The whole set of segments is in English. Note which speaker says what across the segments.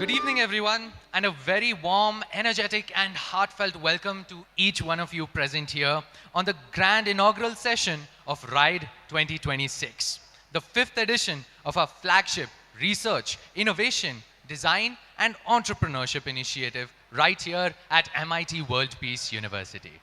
Speaker 1: Good evening, everyone, and a very warm, energetic, and heartfelt welcome to each one of you present here on the grand inaugural session of RIDE 2026, the 5th edition of our flagship research, innovation, design, and entrepreneurship initiative right here at MIT World Peace University.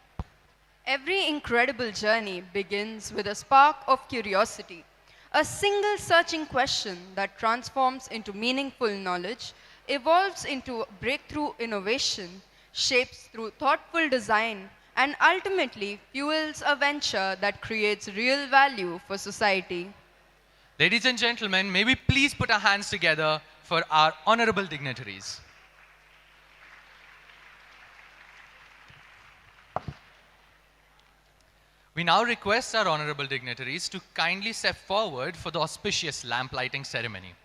Speaker 2: Every incredible journey begins with a spark of curiosity, a single searching question that transforms into meaningful knowledge, evolves into breakthrough innovation, shapes through thoughtful design, and ultimately fuels a venture that creates real value for society.
Speaker 1: Ladies and gentlemen, may we please put our hands together for our honorable dignitaries. We now request our honorable dignitaries to kindly step forward for the auspicious lamp lighting ceremony.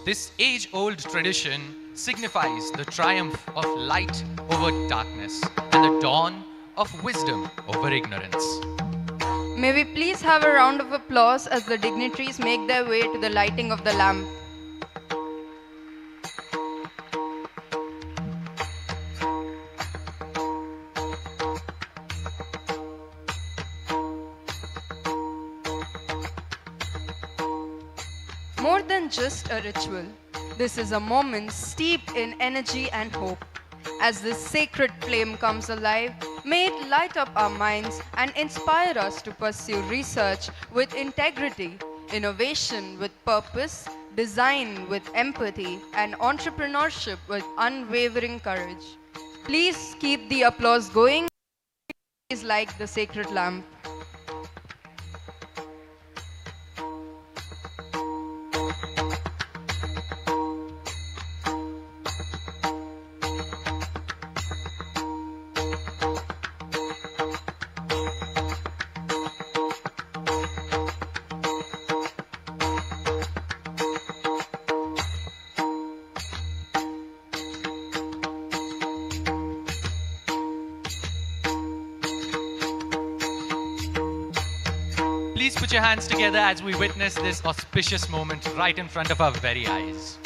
Speaker 1: This age-old tradition signifies the triumph of light over darkness and the dawn of wisdom over ignorance.
Speaker 2: May we please have a round of applause as the dignitaries make their way to the lighting of the lamp. More than just a ritual, this is a moment steeped in energy and hope. As this sacred flame comes alive, may it light up our minds and inspire us to pursue research with integrity, innovation with purpose, design with empathy, and entrepreneurship with unwavering courage. Please keep the applause going. Please light the sacred lamp.
Speaker 1: Please put your hands together as we witness this auspicious moment right in front of our very eyes.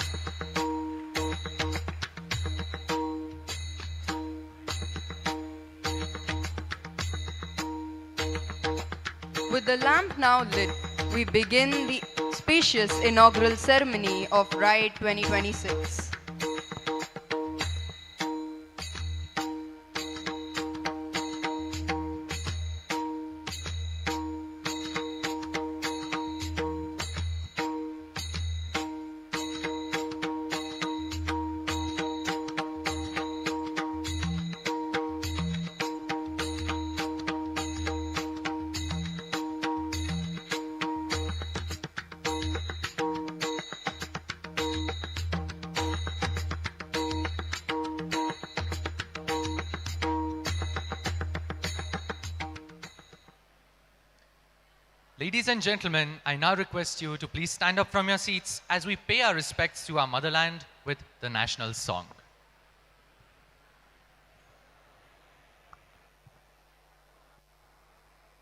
Speaker 2: With the lamp now lit, we begin the spacious inaugural ceremony of RIDE 2026.
Speaker 1: Ladies and gentlemen, I now request you to please stand up from your seats as we pay our respects to our motherland with the national song.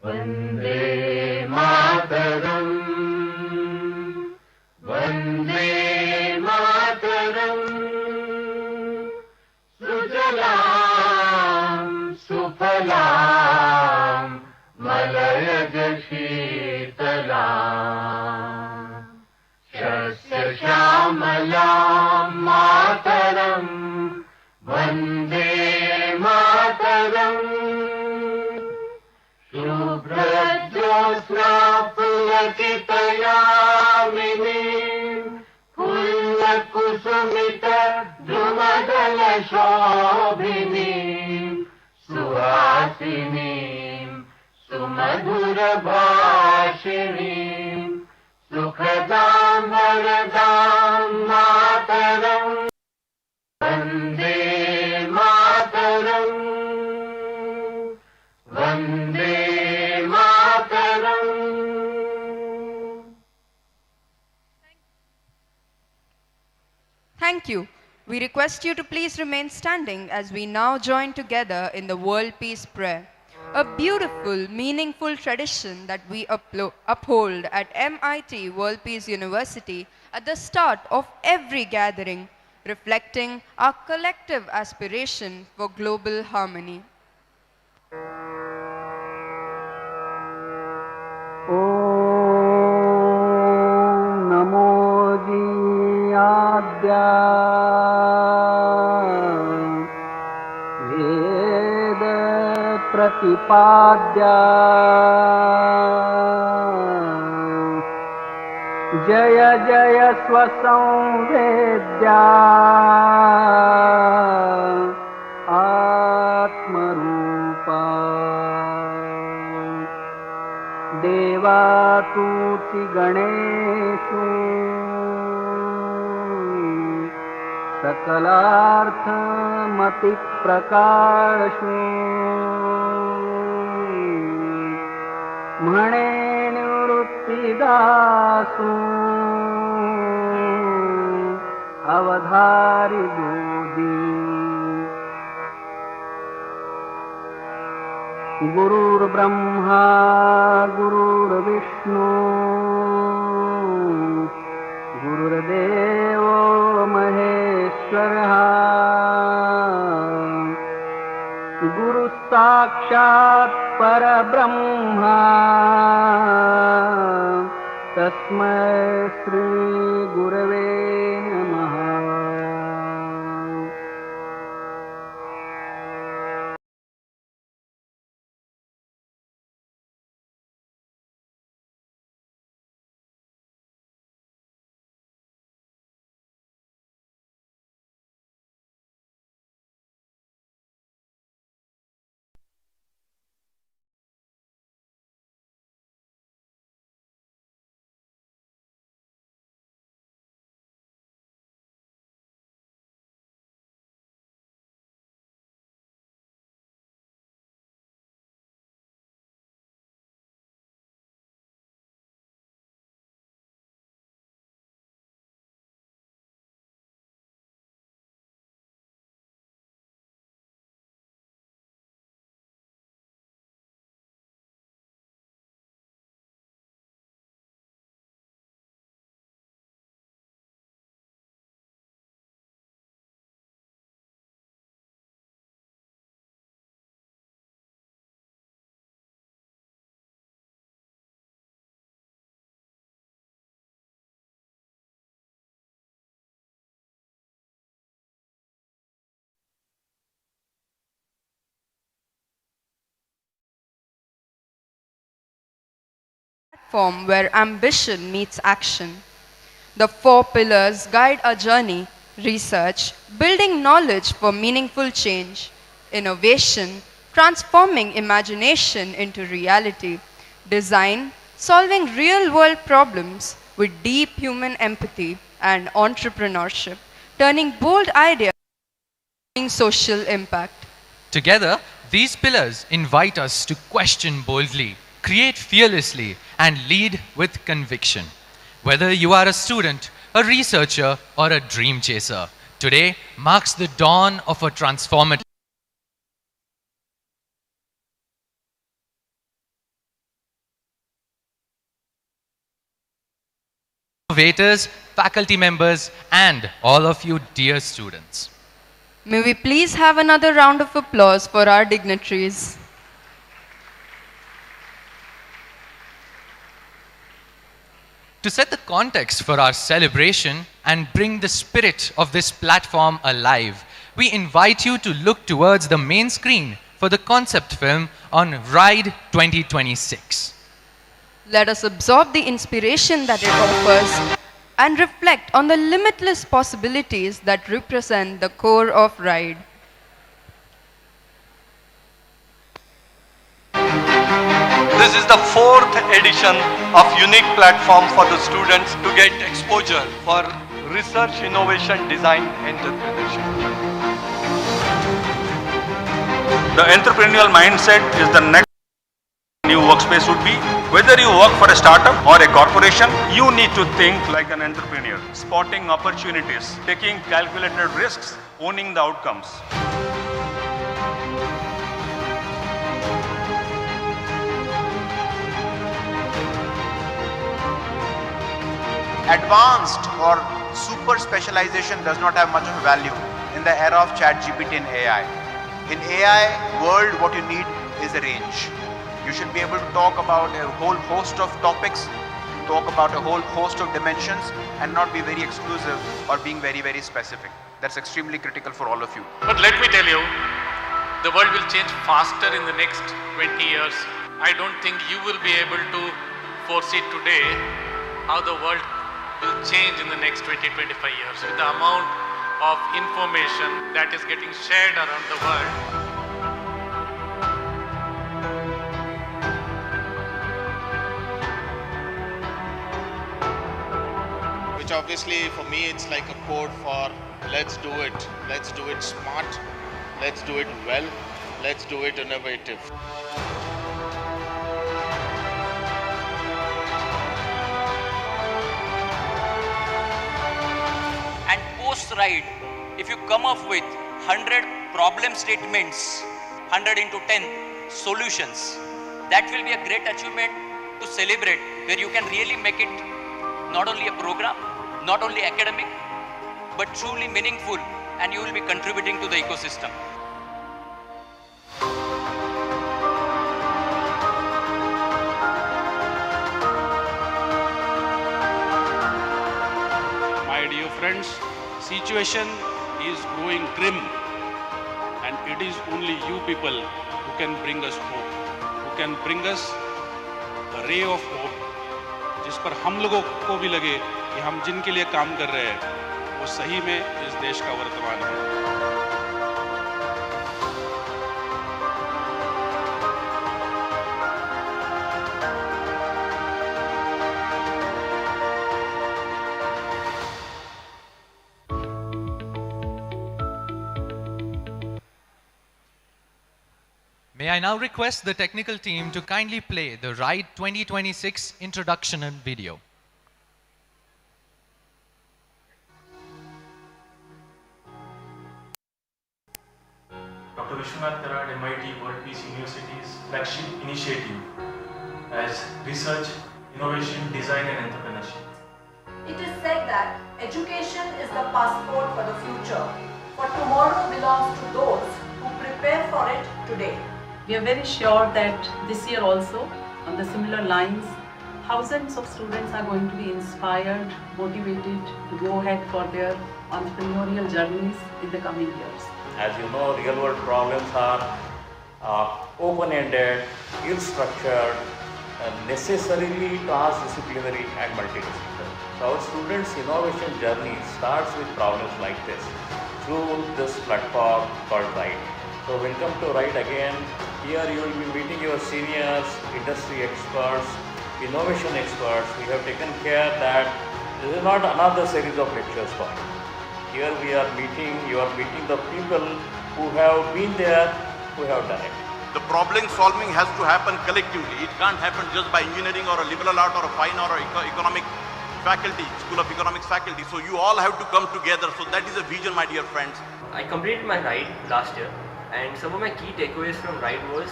Speaker 3: Vande Mataram, Vande Mataram, Sujalam, Sufalam, Malayaj Shitalam, Shasya Shamalam Mataram, Vande Mataram, Shubhra-jyosna pulakitayamini, Pullakusumita drumadala shobhini, Suhasini, Sumadhura bhashini, Sukhadam varadam mataram, Vande Mataram, Vande Mataram.
Speaker 2: Thank you. We request you to please remain standing as we now join together in the World Peace Prayer. A beautiful, meaningful tradition that we uphold at MIT World Peace University at the start of every gathering, reflecting our collective aspiration for global harmony.
Speaker 3: नमो जीयाद्या वेद प्रतिपाद्या जय जय स्वसंवेद्या आत्मरूपा देवा तूति गणेषु सकलार्थमति प्रकाशु म्हणे निवृत्तिदासु अवधारि गोदी गुरुर्ब्रह्मा गुरुर्विष्णु गुरुर्देवो महेश्वरः गुरुसाक्षात् परब्रह्मा तस्मै श्री गुरवे नमः.
Speaker 2: Platform where ambition meets action. The four pillars guide our journey: research, building knowledge for meaningful change; innovation, transforming imagination into reality; design, solving real world problems with deep human empathy; and entrepreneurship, turning bold ideas into social impact.
Speaker 1: Together, these pillars invite us to question boldly, create fearlessly, and lead with conviction. Whether you are a student, a researcher, or a dream chaser, today marks the dawn of a transformative innovators, faculty members, and all of you dear students.
Speaker 2: May we please have another round of applause for our dignitaries.
Speaker 1: To set the context for our celebration and bring the spirit of this platform alive, we invite you to look towards the main screen for the concept film on RIDE 2026.
Speaker 2: Let us absorb the inspiration that it offers and reflect on the limitless possibilities that represent the core of RIDE.
Speaker 4: This is the fourth edition of unique platform for the students to get exposure for research, innovation, design, entrepreneurship.
Speaker 5: The entrepreneurial mindset is the next new workspace would be. Whether you work for a startup or a corporation, you need to think like an entrepreneur, spotting opportunities, taking calculated risks, owning the outcomes.
Speaker 6: advanced or super specialization does not have much of a value in the era of ChatGPT and AI. In AI world, what you need is a range. You should be able to talk about a whole host of topics, talk about a whole host of dimensions, and not be very exclusive or being very, very specific. That's extremely critical for all of you.
Speaker 7: But let me tell you, the world will change faster in the next 20 years. I don't think you will be able to foresee today how the world will change in the next 20-25 years with the amount of information that is getting shared around the world.
Speaker 8: Which obviously for me it's like a code for let's do it smart, let's do it well, let's do it innovative.
Speaker 9: And post-ride, if you come up with 100 problem statements, 100 into 10 solutions, that will be a great achievement to celebrate, where you can really make it not only a program, not only academic, but truly meaningful, and you will be contributing to the ecosystem.
Speaker 10: My dear friends, situation is growing grim, and it is only you people who can bring us hope, who can bring us a ray of hope, जिस पर हम लोगों को भी लगे कि हम जिनके लिए काम कर रहे हैं वो सही में इस देश का वर्तमान है.
Speaker 1: May I now request the technical team to kindly play the RIDE 2026 introduction and video.
Speaker 11: Dr. Vishwanath Karad, MIT World Peace University's flagship initiative as Research, Innovation, Design and Entrepreneurship.
Speaker 12: It is said that education is the passport for the future, for tomorrow belongs to those who prepare for it today.
Speaker 13: We are very sure that this year also, on the similar lines, thousands of students are going to be inspired, motivated to go ahead for their entrepreneurial journeys in the coming years.
Speaker 14: As you know, real world problems are open-ended, ill-structured, necessarily transdisciplinary and multidisciplinary. So our students' innovation journey starts with problems like this through this platform called RIDE. So welcome to RIDE again. Here you will be meeting your seniors, industry experts, innovation experts. We have taken care that this is not another series of lectures for you. Here we are meeting, you are meeting the people who have been there, who have done it.
Speaker 15: The problem solving has to happen collectively. It can't happen just by engineering or a liberal art or a fine or economic faculty, School of Economics faculty. So you all have to come together. So that is a vision, my dear friends.
Speaker 16: I completed my RIDE last year, and some of my key takeaways from RIDE was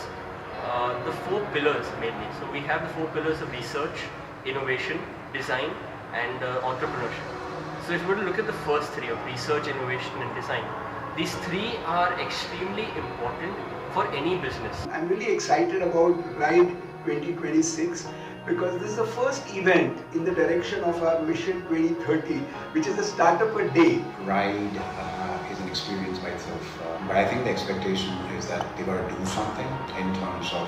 Speaker 16: the 4 pillars mainly. So we have the 4 pillars of research, innovation, design and entrepreneurship. So if you were to look at the first 3 of research, innovation and design, these 3 are extremely important for any business.
Speaker 17: I'm really excited about RIDE 2026 because this is the first event in the direction of our Mission 2030, which is the Startup a Day.
Speaker 18: RIDE is an experience by itself, but I think the expectation is that they got to do something in terms of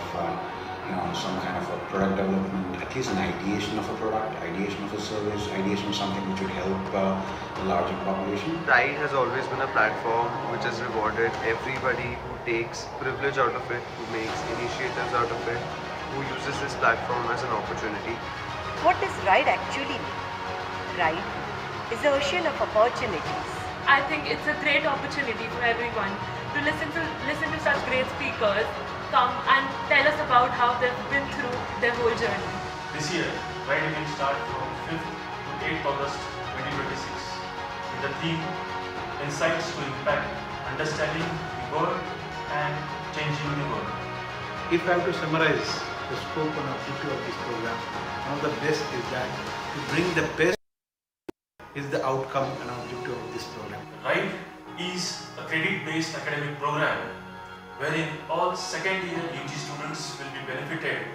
Speaker 18: some kind of a product development, at least an ideation of a product, ideation of a service, ideation of something which would help the larger population.
Speaker 19: RIDE has always been a platform which has rewarded everybody who takes privilege out of it, who makes initiatives out of it, who uses this platform as an opportunity.
Speaker 20: What does RIDE actually mean? RIDE is the ocean of opportunities.
Speaker 21: I think it's a great opportunity for everyone to listen to such great speakers come and tell us about how they've been through their whole journey.
Speaker 11: This year, RIDE will start from 5th to 8th August 2026 with the theme Insights to Impact, Understanding the World and Changing the World.
Speaker 22: If I have to summarize the scope and objective of this program, one of the best is that to bring the best is the outcome and objective of this program.
Speaker 11: RIDE is a credit-based academic program wherein all second-year UG students will be benefited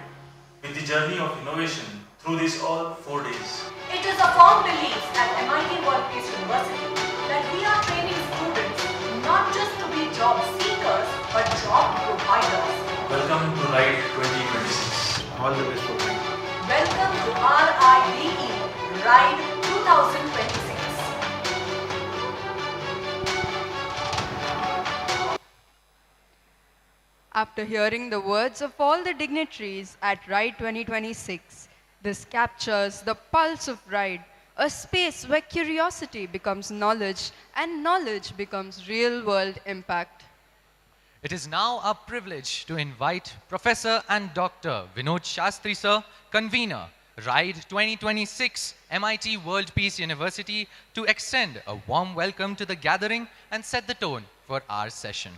Speaker 11: with the journey of innovation through these all 4 days.
Speaker 12: It is a firm belief at MIT World Peace University that we are training students not just to be job seekers but job providers.
Speaker 11: Welcome to RIDE 2026.
Speaker 22: All the best for RIDE.
Speaker 12: Welcome to RIDE, RIDE 2026.
Speaker 2: After hearing the words of all the dignitaries at RIDE 2026, this captures the pulse of RIDE, a space where curiosity becomes knowledge and knowledge becomes real-world impact.
Speaker 1: It is now our privilege to invite Professor and Dr. Vinod Shastri sir, convener, RIDE 2026, MIT World Peace University, to extend a warm welcome to the gathering and set the tone for our session.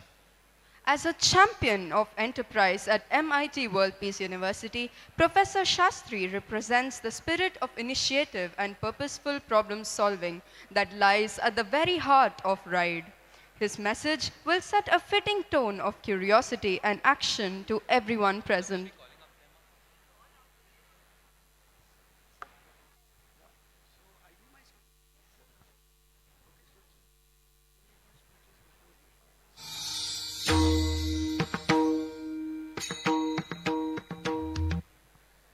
Speaker 2: As a champion of enterprise at MIT World Peace University, Professor Shastri represents the spirit of initiative and purposeful problem solving that lies at the very heart of RIDE. His message will set a fitting tone of curiosity and action to everyone present.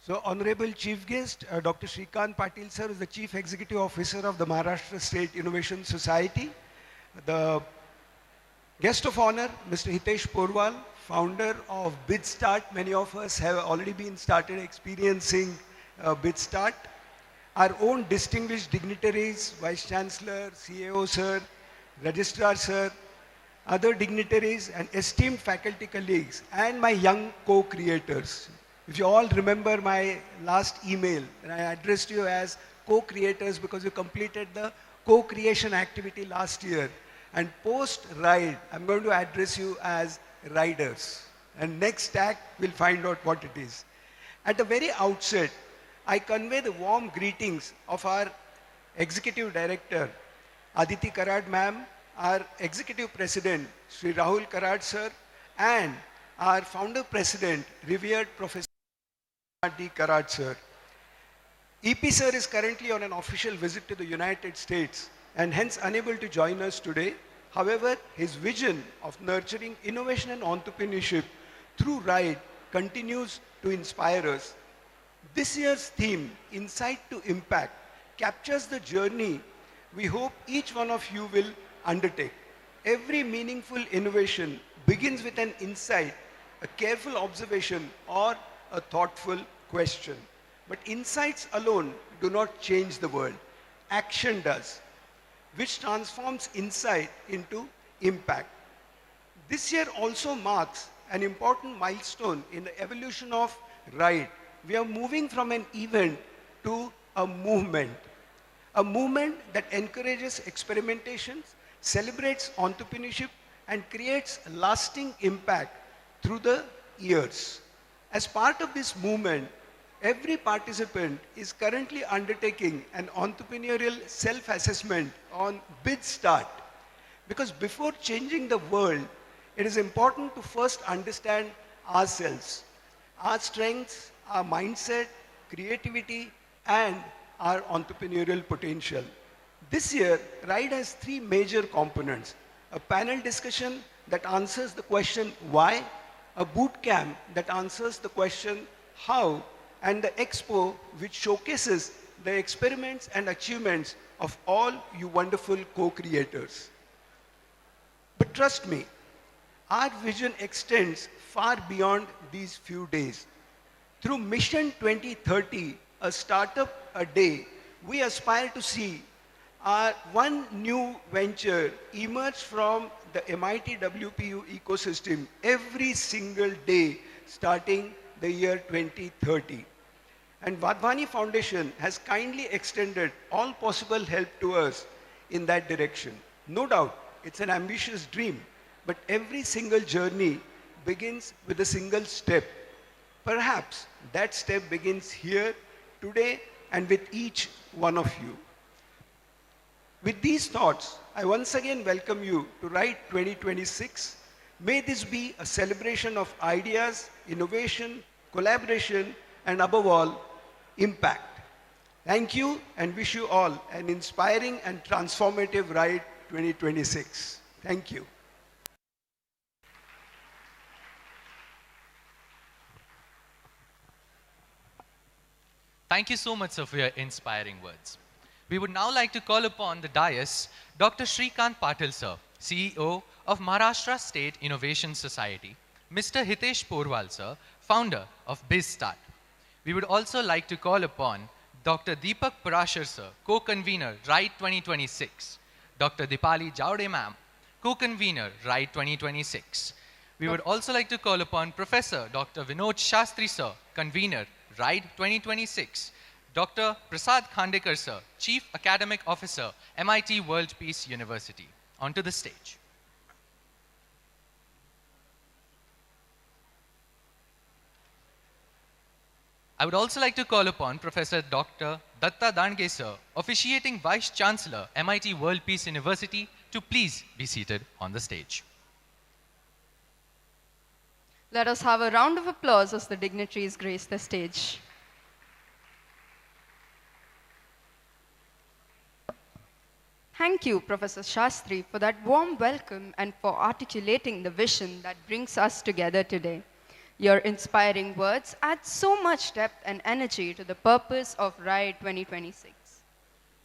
Speaker 17: So, Honorable Chief Guest, Dr. Shrikant Patil sir is the Chief Executive Officer of the Maharashtra State Innovation Society. The guest of honor, Mr. Hitesh Porwal, founder of BidStart. Many of us have already been started experiencing BidStart. Our own distinguished dignitaries, Vice Chancellor, CAO sir, Registrar sir, other dignitaries and esteemed faculty colleagues, and my young co-creators. If you all remember my last email, and I addressed you as co-creators because you completed the co-creation activity last year. And post-RIDE, I'm going to address you as riders. And next act, we'll find out what it is. At the very outset, I convey the warm greetings of our Executive Director, Aditi Karad ma'am, our Executive President, Sri Rahul Karad sir, and our Founder President, revered Professor D. Karad sir. EP sir is currently on an official visit to the United States and hence unable to join us today. However, his vision of nurturing innovation and entrepreneurship through RIDE continues to inspire us. This year's theme, Insight to Impact, captures the journey we hope each one of you will undertake. Every meaningful innovation begins with an insight, a careful observation, or a thoughtful question. But insights alone do not change the world. Action does, which transforms insight into impact. This year also marks an important milestone in the evolution of RIDE. We are moving from an event to a movement that encourages experimentations, celebrates entrepreneurship, and creates lasting impact through the years. As part of this movement, every participant is currently undertaking an entrepreneurial self-assessment on BidStart. Because before changing the world, it is important to first understand ourselves, our strengths, our mindset, creativity, and our entrepreneurial potential. This year, RIDE has three major components: a panel discussion that answers the question why, a boot camp that answers the question how, and the expo which showcases the experiments and achievements of all you wonderful co-creators. But trust me, our vision extends far beyond these few days. Through Mission 2030, a startup a day, we aspire to see our one new venture emerge from the MIT WPU ecosystem every single day starting the year 2030. And Vadhvani Foundation has kindly extended all possible help to us in that direction. No doubt, it's an ambitious dream, but every single journey begins with a single step. Perhaps that step begins here, today, and with each one of you. With these thoughts, I once again welcome you to RIDE 2026. May this be a celebration of ideas, innovation, collaboration, and above all, impact. Thank you and wish you all an inspiring and transformative RIDE 2026. Thank you.
Speaker 1: Thank you so much, sir, for your inspiring words. We would now like to call upon the dais Dr. Shrikant Patil, sir, CEO of Maharashtra State Innovation Society, Mr. Hitesh Porwal, sir, founder of BizStart. We would also like to call upon Dr. Deepak Parashar, sir, co-convener, RIDE 2026, Dr. Dipali Jaude, ma'am, co-convener, RIDE 2026. We would also like to call upon Professor Dr. Vinod Shastri, sir, convener, RIDE 2026, Dr. Prasad Khandekar, sir, Chief Academic Officer, MIT World Peace University. Onto the stage. I would also like to call upon Professor Dr. Datta Dandge, sir, officiating Vice Chancellor, MIT World Peace University, to please be seated on the stage.
Speaker 2: Let us have a round of applause as the dignitaries grace the stage. Thank you, Professor Shastri, for that warm welcome and for articulating the vision that brings us together today. Your inspiring words add so much depth and energy to the purpose of RIDE 2026.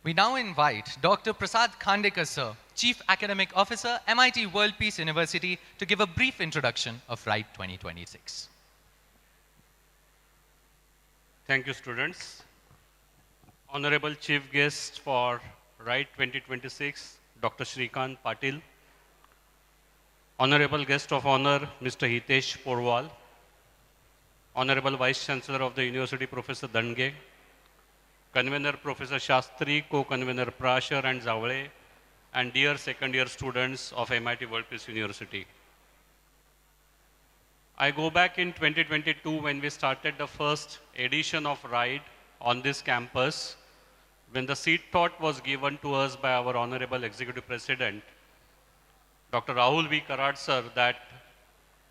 Speaker 1: We now invite Dr. Prasad Khandekar, sir, Chief Academic Officer, MIT World Peace University, to give a brief introduction of RIDE 2026.
Speaker 10: Thank you, students. Honorable Chief Guest for RIDE 2026, Dr. Shrikant Patil. Honorable Guest of Honor, Mr. Hitesh Porwal. Honorable Vice Chancellor of the University, Professor Dandge. Convener Professor Shastri, co-convener Prashar and Zawale, and dear second year students of MIT World Peace University. I go back in 2022 when we started the first edition of RIDE on this campus, when the seat thought was given to us by our Honorable Executive President, Dr. Rahul V. Karad sir, that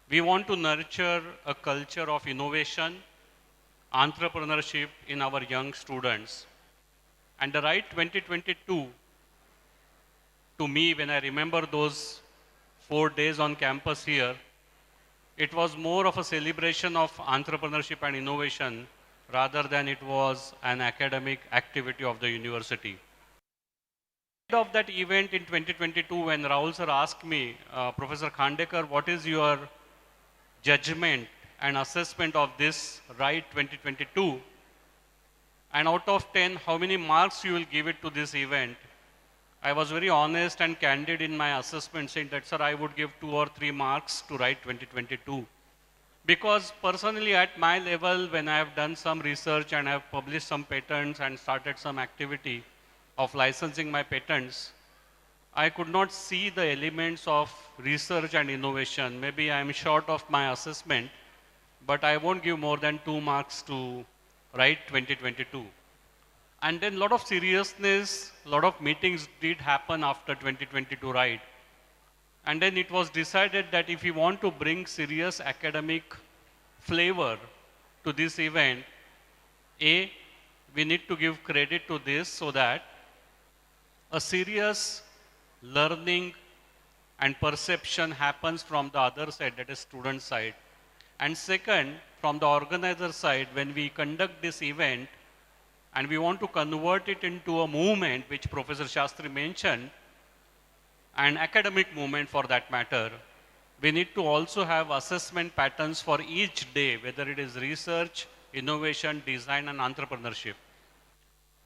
Speaker 10: we want to nurture a culture of innovation, entrepreneurship in our young students. And the RIDE 2022, to me, when I remember those 4 days on campus here, it was more of a celebration of entrepreneurship and innovation rather than it was an academic activity of the university. Of that event in 2022, when Rahul sir asked me, Professor Khandekar, what is your judgment and assessment of this RIDE 2022, and out of 10, how many marks you will give it to this event? I was very honest and candid in my assessment, saying that, sir, I would give 2 or 3 marks to RIDE 2022. Because personally at my level, when I have done some research and I have published some patents and started some activity of licensing my patents, I could not see the elements of research and innovation. Maybe I am short of my assessment, but I won't give more than 2 marks to RIDE 2022. And then a lot of seriousness, a lot of meetings did happen after 2022 RIDE. And then it was decided that if we want to bring serious academic flavor to this event, we need to give credit to this so that a serious learning and perception happens from the other side, that is student side. And second, from the organizer side, when we conduct this event and we want to convert it into a movement, which Professor Shastri mentioned, an academic movement for that matter, we need to also have assessment patterns for each day, whether it is research, innovation, design, and entrepreneurship.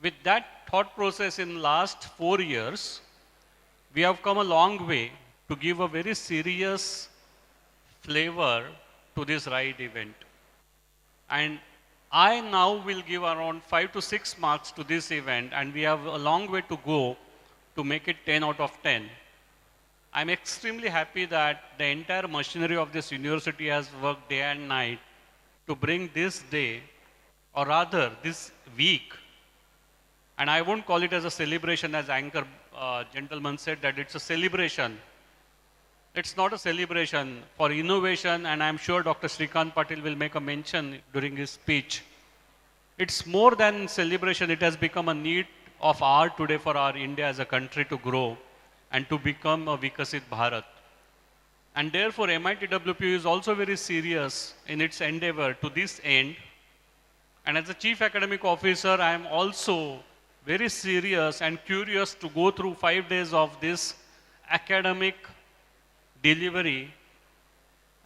Speaker 10: With that thought process in last 4 years, we have come a long way to give a very serious flavor to this RIDE event. And I now will give around 5 to 6 marks to this event, and we have a long way to go to make it 10 out of 10. I'm extremely happy that the entire machinery of this university has worked day and night to bring this day, or rather this week, And I won't call it as a celebration, as anchor gentleman said that it's a celebration. It's not a celebration for innovation, and I'm sure Dr. Srikant Patil will make a mention during his speech. It's more than celebration. It has become a need of our today for our India as a country to grow and to become a Vikasit Bharat. And therefore, MITWP is also very serious in its endeavor to this end. And as a Chief Academic Officer, I am also very serious and curious to go through 5 days of this academic delivery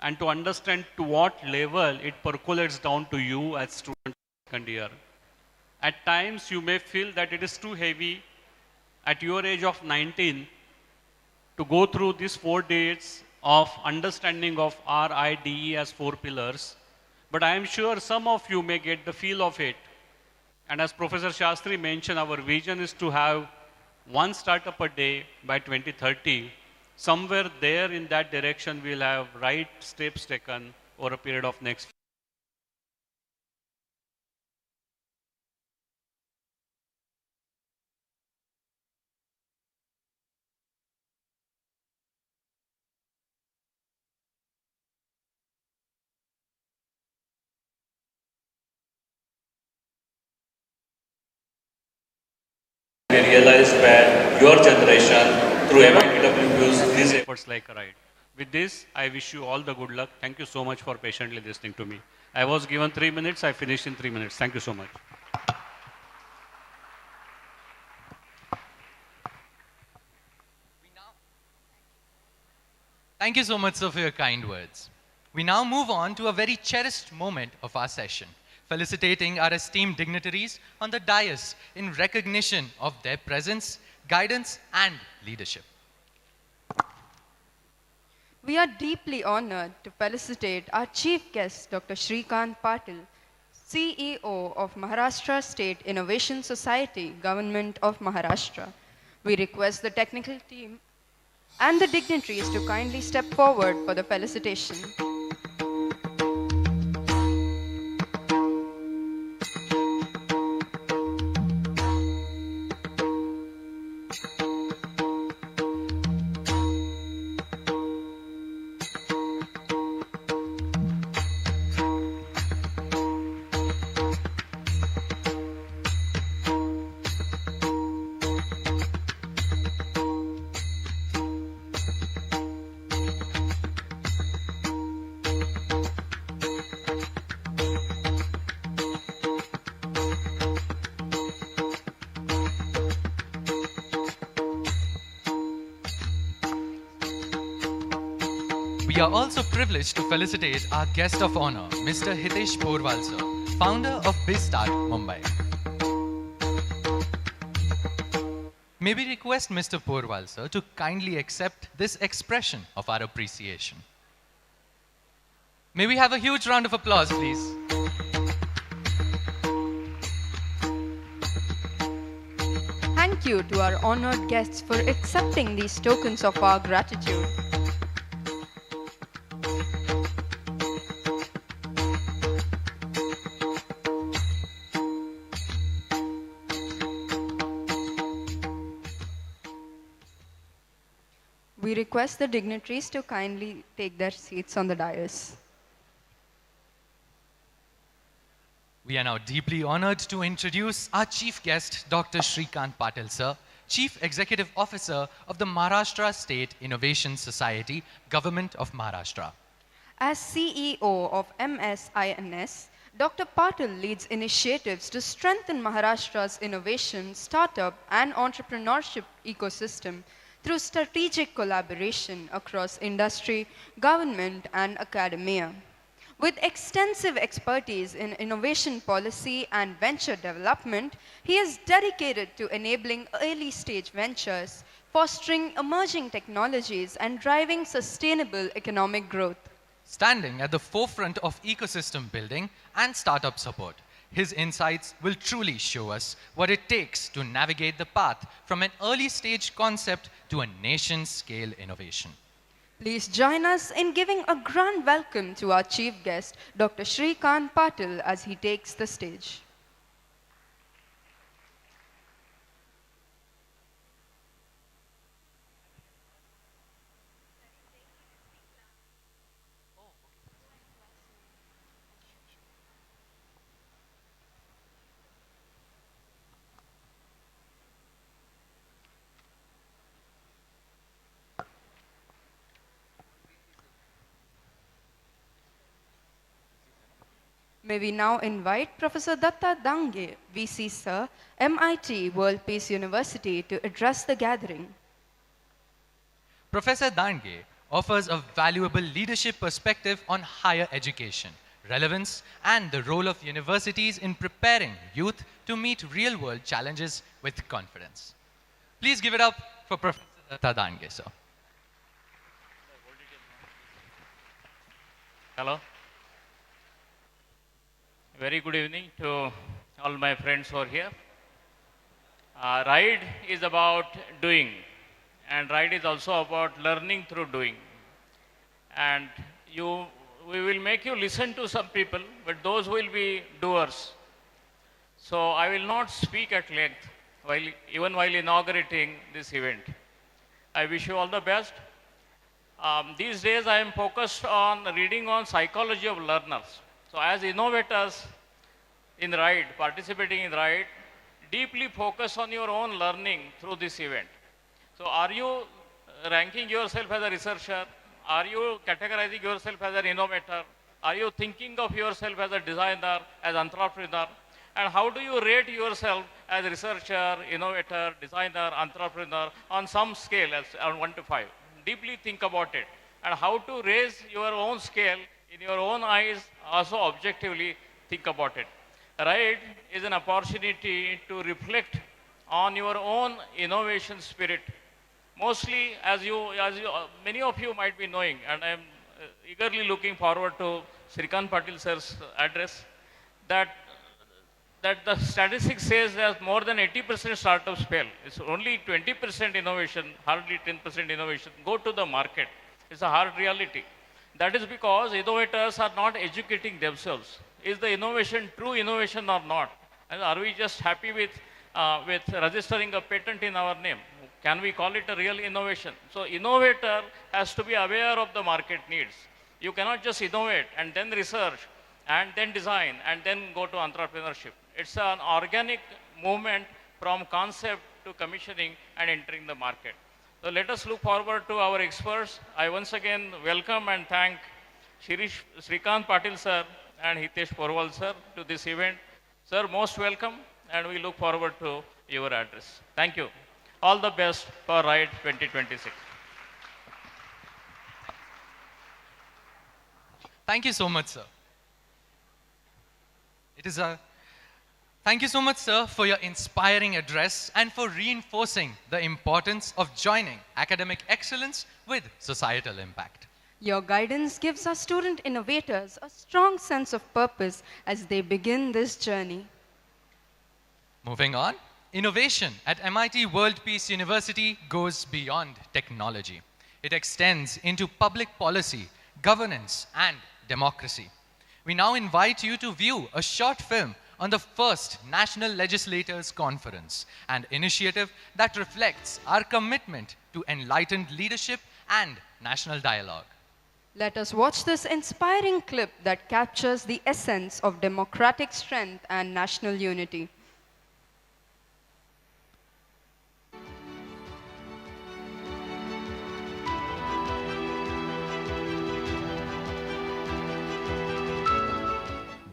Speaker 10: and to understand to what level it percolates down to you as students of second year. At times, you may feel that it is too heavy at your age of 19 to go through these 4 days of understanding of RIDE as 4 pillars. But I am sure some of you may get the feel of it. And as Professor Shastri mentioned, our vision is to have 1 startup a day by 2030. Somewhere there in that direction, we'll have right steps taken over a period of next.
Speaker 3: We realized that your generation, through MITW's, these
Speaker 10: efforts like a ride. With this, I wish you all the good luck. Thank you so much for patiently listening to me. I was given 3 minutes. I finished in 3 minutes. Thank you so much.
Speaker 1: Thank you so much, sir, for your kind words. We now move on to a very cherished moment of our session, felicitating our esteemed dignitaries on the dais in recognition of their presence, guidance, and leadership.
Speaker 2: We are deeply honored to felicitate our chief guest, Dr. Srikant Patil, CEO of Maharashtra State Innovation Society, Government of Maharashtra. We request the technical team and the dignitaries to kindly step forward for the felicitation.
Speaker 1: We are also privileged to felicitate our guest of honor, Mr. Hitesh Porwal, sir, founder of BizStart, Mumbai. May we request Mr. Porwal, sir, to kindly accept this expression of our appreciation. May we have a huge round of applause, please.
Speaker 2: Thank you to our honored guests for accepting these tokens of our gratitude. We request the dignitaries to kindly take their seats on the dais.
Speaker 1: We are now deeply honored to introduce our chief guest, Dr. Srikant Patil, sir, Chief Executive Officer of the Maharashtra State Innovation Society, Government of Maharashtra.
Speaker 2: As CEO of MSINS, Dr. Patil leads initiatives to strengthen Maharashtra's innovation, startup, and entrepreneurship ecosystem through strategic collaboration across industry, government, and academia. With extensive expertise in innovation policy and venture development, he is dedicated to enabling early-stage ventures, fostering emerging technologies, and driving sustainable economic growth.
Speaker 1: Standing at the forefront of ecosystem building and startup support, his insights will truly show us what it takes to navigate the path from an early-stage concept to a nation-scale innovation.
Speaker 2: Please join us in giving a grand welcome to our chief guest, Dr. Srikant Patil, as he takes the stage. May we now invite Professor Datta Dange, VC Sir, MIT World Peace University, to address the gathering.
Speaker 1: Professor Dange offers a valuable leadership perspective on higher education, relevance, and the role of universities in preparing youth to meet real-world challenges with confidence. Please give it up for Professor Datta Dange, sir.
Speaker 4: Hello. Very good evening to all my friends who are here. RIDE is about doing, and RIDE is also about learning through doing. And we will make you listen to some people, but those will be doers. So I will not speak at length, even while inaugurating this event. I wish you all the best. These days I am focused on reading on psychology of learners. So as innovators in RIDE, participating in RIDE, deeply focus on your own learning through this event. So are you ranking yourself as a researcher? Are you categorizing yourself as an innovator? Are you thinking of yourself as a designer, as entrepreneur? And how do you rate yourself as a researcher, innovator, designer, entrepreneur on some scale, as on 1 to 5? Deeply think about it. And how to raise your own scale in your own eyes, also objectively think about it. RIDE is an opportunity to reflect on your own innovation spirit. Mostly, many of you might be knowing, and I am eagerly looking forward to Shrikant Patil sir's address, that the statistics says that more than 80% startups fail. It's only 20% innovation, hardly 10% innovation go to the market. It's a hard reality. That is because innovators are not educating themselves. Is the innovation true innovation or not? And are we just happy with registering a patent in our name? Can we call it a real innovation? So innovator has to be aware of the market needs. You cannot just innovate and then research and then design and then go to entrepreneurship. It's an organic movement from concept to commissioning and entering the market. So let us look forward to our experts. I once again welcome and thank Shrikant Patil sir and Hitesh Porwal sir to this event. Sir, most welcome, and we look forward to your address. Thank you. All the best for RIDE 2026.
Speaker 1: Thank you so much, sir. Thank you so much, sir, for your inspiring address and for reinforcing the importance of joining academic excellence with societal impact.
Speaker 2: Your guidance gives our student innovators a strong sense of purpose as they begin this journey.
Speaker 1: Moving on, innovation at MIT World Peace University goes beyond technology. It extends into public policy, governance, and democracy. We now invite you to view a short film on the first National Legislators Conference, an initiative that reflects our commitment to enlightened leadership and national dialogue.
Speaker 2: Let us watch this inspiring clip that captures the essence of democratic strength and national unity.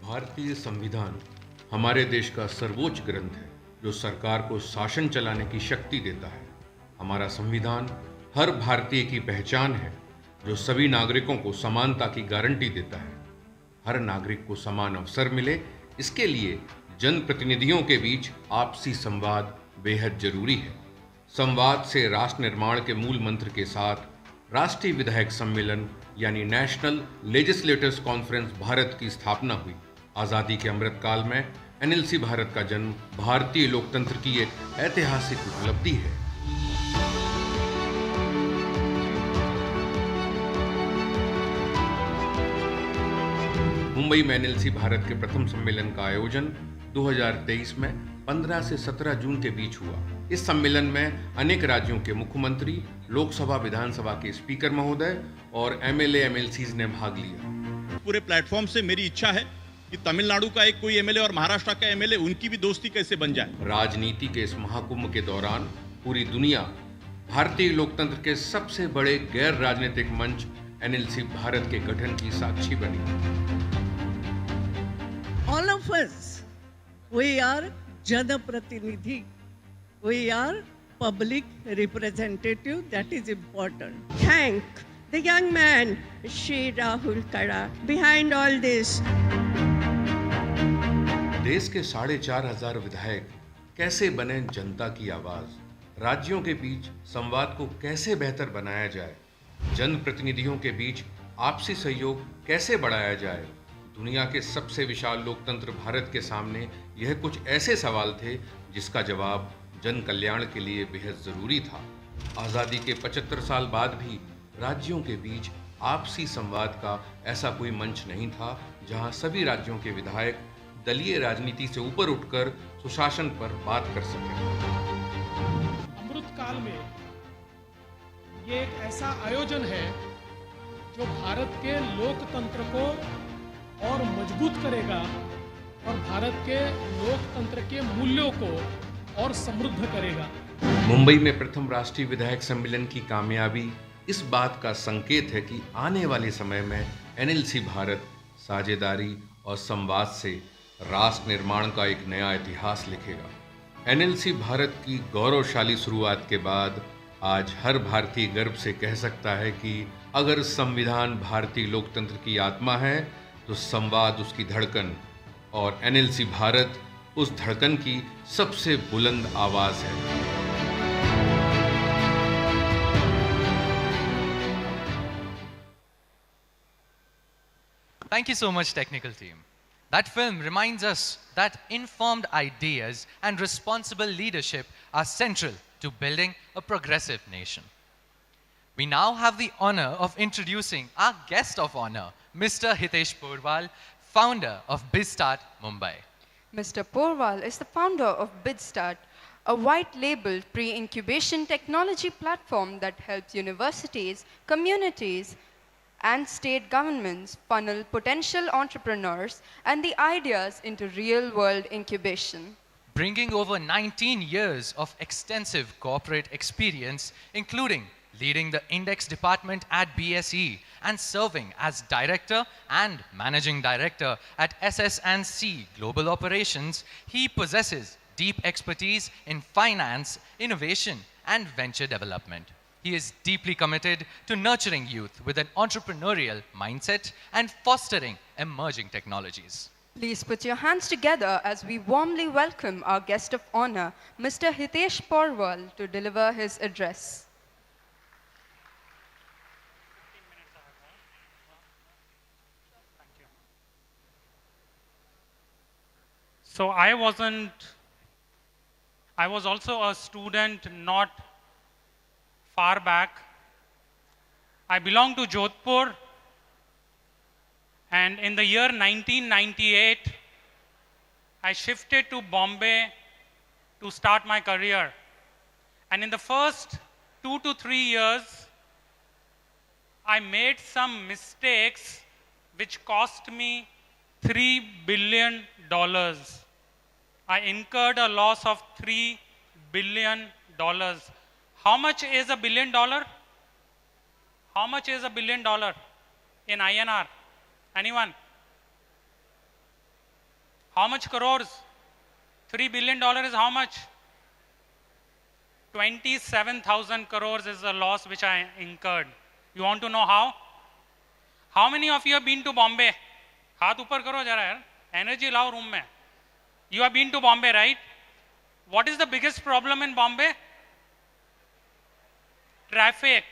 Speaker 5: भारतीय संविधान हमारे देश का सर्वोच्च ग्रंथ है जो सरकार को शासन चलाने की शक्ति देता है। हमारा संविधान हर भारतीय की पहचान है जो सभी नागरिकों को समानता की गारंटी देता है। हर नागरिक को समान अवसर मिले, इसके लिए जनप्रतिनिधियों के बीच आपसी संवाद बेहद जरूरी है। संवाद से राष्ट्र निर्माण के मूल मंत्र के साथ राष्ट्रीय विधायक सम्मेलन यानी नेशनल लेजिस्लेटर्स कॉन्फ्रेंस भारत की स्थापना हुई। आज़ादी के अमृत काल में एनएलसी भारत का जन्म भारतीय लोकतंत्र की एक ऐतिहासिक उपलब्धि है। मुंबई में एनएलसी भारत के प्रथम सम्मेलन का आयोजन 2023 में 15 से 17 जून के बीच हुआ। इस सम्मेलन में अनेक राज्यों के मुख्यमंत्री, लोकसभा विधानसभा के स्पीकर महोदय और एमएलए एमएलसीज ने भाग लिया।
Speaker 23: पूरे प्लेटफॉर्म से मेरी इच्छा है कि तमिलनाडु का एक कोई एमएलए और महाराष्ट्र का एमएलए, उनकी भी दोस्ती कैसे बन जाए।
Speaker 5: राजनीति के इस महाकुंभ के दौरान पूरी दुनिया भारतीय लोकतंत्र के सबसे बड़े गैर राजनीतिक मंच एनएलसी भारत के गठन की साक्षी बनी।
Speaker 6: all of us, we are Janapratinidhi. We are public representative, that is important. Thank the young man, Shri Rahul Kada, behind all this.
Speaker 5: देश के 4,500 विधायक कैसे बने जनता की आवाज, राज्यों के बीच संवाद को कैसे बेहतर बनाया जाए, जनप्रतिनिधियों के बीच आपसी सहयोग कैसे बढ़ाया जाए, दुनिया के सबसे विशाल लोकतंत्र भारत के सामने यह कुछ ऐसे सवाल थे जिसका जवाब जन कल्याण के लिए बेहद जरूरी था। आजादी के 75 साल बाद भी राज्यों के बीच आपसी संवाद का ऐसा कोई मंच नहीं था जहां सभी राज्यों के विधायक दलीय राजनीति से ऊपर उठकर सुशासन पर बात कर सकें।
Speaker 7: अमृत काल में ये एक ऐसा आयोजन है जो भारत के लोकतंत्र को और मजबूत करेगा और भारत के लोकतंत्र के मूल्यों को और समृद्ध करेगा।
Speaker 5: मुंबई में प्रथम राष्ट्रीय विधायक सम्मेलन की कामयाबी इस बात का संकेत है कि आने वाले समय में एनएलसी भारत साझेदारी और संवाद से राष्ट्र निर्माण का एक नया इतिहास लिखेगा। एनएलसी भारत की गौरवशाली शुरुआत के बाद आज हर भारतीय गर्व से कह सकता है कि अगर संविधान भारतीय लोकतंत्र की आत्मा है तो संवाद उसकी धड़कन और एनएलसी भारत उस धड़कन की सबसे बुलंद आवाज है।
Speaker 1: Thank you so much, technical team. That film reminds us that informed ideas and responsible leadership are central to building a progressive nation. We now have the honor of introducing our guest of honor, Mr. Hitesh Porwal, founder of BizStart Mumbai.
Speaker 2: Mr. Porwal is the founder of BizStart, a white-labeled pre-incubation technology platform that helps universities, communities, and state governments funnel potential entrepreneurs and the ideas into real-world incubation.
Speaker 1: Bringing over 19 years of extensive corporate experience, including leading the index department at BSE and serving as director and managing director at SS&C Global Operations, he possesses deep expertise in finance, innovation, and venture development. He is deeply committed to nurturing youth with an entrepreneurial mindset and fostering emerging technologies.
Speaker 2: Please put your hands together as we warmly welcome our guest of honor, Mr. Hitesh Porwal, to deliver his address.
Speaker 8: So I was also a student not far back. I belong to Jodhpur, and in the year 1998, I shifted to Bombay to start my career. And in the first 2 to 3 years, I made some mistakes which cost me $3 billion. I incurred a loss of $3 billion. How much is $1 billion? How much is $1 billion in INR? Anyone? How much crores? $3 billion is how much? 27,000 crores is the loss which I incurred. You want to know how? How many of you have been to Bombay? हाथ ऊपर करो जरा यार, energy लाओ room में. You have been to Bombay, right? What is the biggest problem in Bombay? Traffic.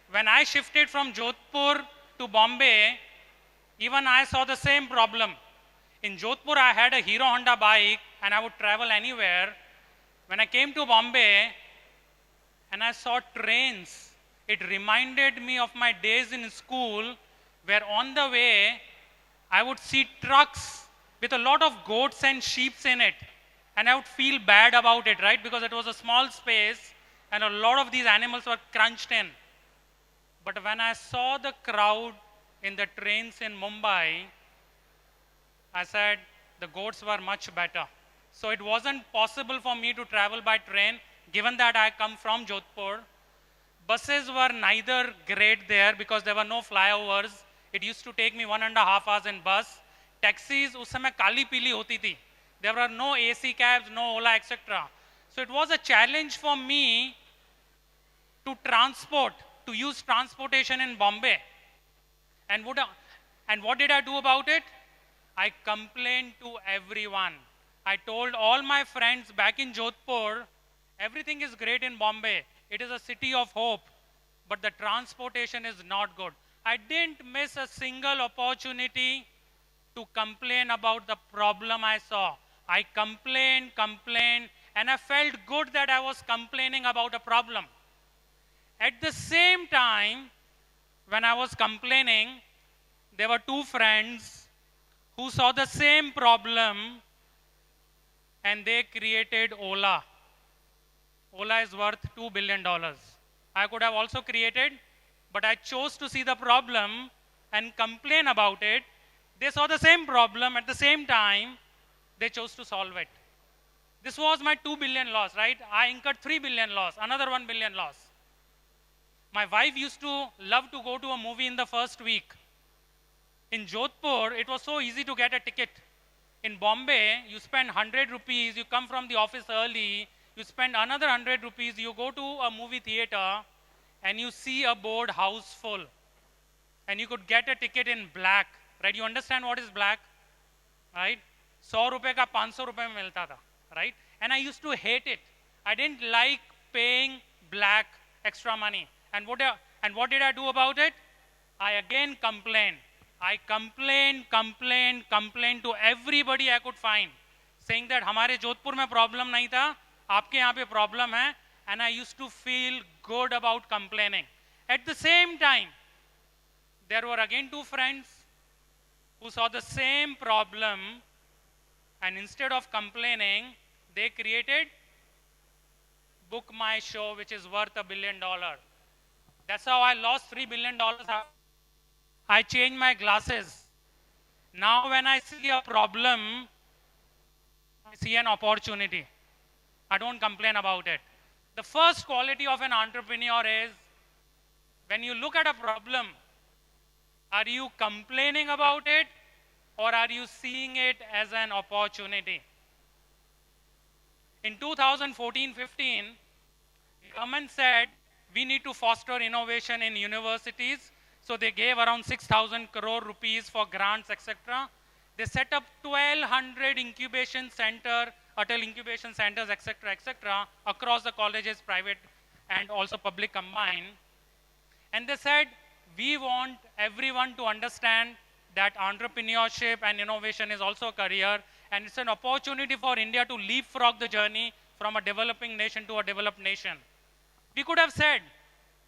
Speaker 8: When I shifted from Jodhpur to Bombay, even I saw the same problem. In Jodhpur, I had a Hero Honda bike and I would travel anywhere. When I came to Bombay and I saw trains, it reminded me of my days in school where on the way, I would see trucks with a lot of goats and sheep in it. And I would feel bad about it, right? Because it was a small space and a lot of these animals were crunched in. But when I saw the crowd in the trains in Mumbai, I said the goats were much better. So it wasn't possible for me to travel by train, given that I come from Jodhpur. Buses were neither great there because there were no flyovers. It used to take me 1.5 hours in bus. taxis उस समय काली पीली होती थी. There were no AC cabs, no Ola, etc. So it was a challenge for me to transport, to use transportation in Bombay. And what did I do about it? I complained to everyone. I told all my friends back in Jodhpur, everything is great in Bombay. It is a city of hope, but the transportation is not good. I didn't miss a single opportunity to complain about the problem I saw. I complained, and I felt good that I was complaining about a problem. At the same time, when I was complaining, there were two friends who saw the same problem and they created Ola. Ola is worth $2 billion. I could have also created, but I chose to see the problem and complain about it. They saw the same problem at the same time, they chose to solve it. This was my 2 billion loss, right? I incurred 3 billion loss, another 1 billion loss. My wife used to love to go to a movie in the first week. In Jodhpur, it was so easy to get a ticket. In Bombay, you spend 100 rupees, you come from the office early, you spend another 100 rupees, you go to a movie theater, and you see a board house full. And you could get a ticket in black, right? You understand what is black, right? 100 रुपए का 500 रुपए में मिलता था, right? And I used to hate it. I didn't like paying black extra money. And what did I do about it? I again complained. I complained to everybody I could find, saying that हमारे जोधपुर में problem नहीं था, आपके यहाँ पे problem है, and I used to feel good about complaining. At the same time, there were again two friends who saw the same problem, and instead of complaining, they created Book My Show, which is worth $1 billion. That's how I lost $3 billion. I changed my glasses. Now when I see a problem, I see an opportunity. I don't complain about it. The first quality of an entrepreneur is, when you look at a problem, are you complaining about it or are you seeing it as an opportunity? In 2014-15, the government said we need to foster innovation in universities. So they gave around 6,000 crore rupees for grants, etc. They set up 1,200 incubation center, Atal incubation centers, etc., across the colleges, private and also public combined. And they said, we want everyone to understand that entrepreneurship and innovation is also a career, and it's an opportunity for India to leapfrog the journey from a developing nation to a developed nation. We could have said,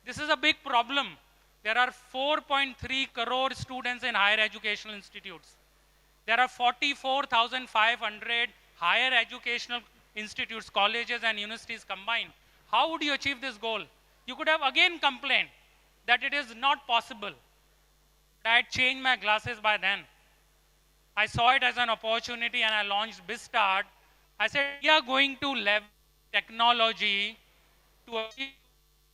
Speaker 8: this is a big problem. There are 4.3 crore students in higher educational institutes. There are 44,500 higher educational institutes, colleges and universities combined. How would you achieve this goal? You could have again complained that it is not possible. I had changed my glasses by then. I saw it as an opportunity and I launched BizStart. I said, we are going to leverage technology to achieve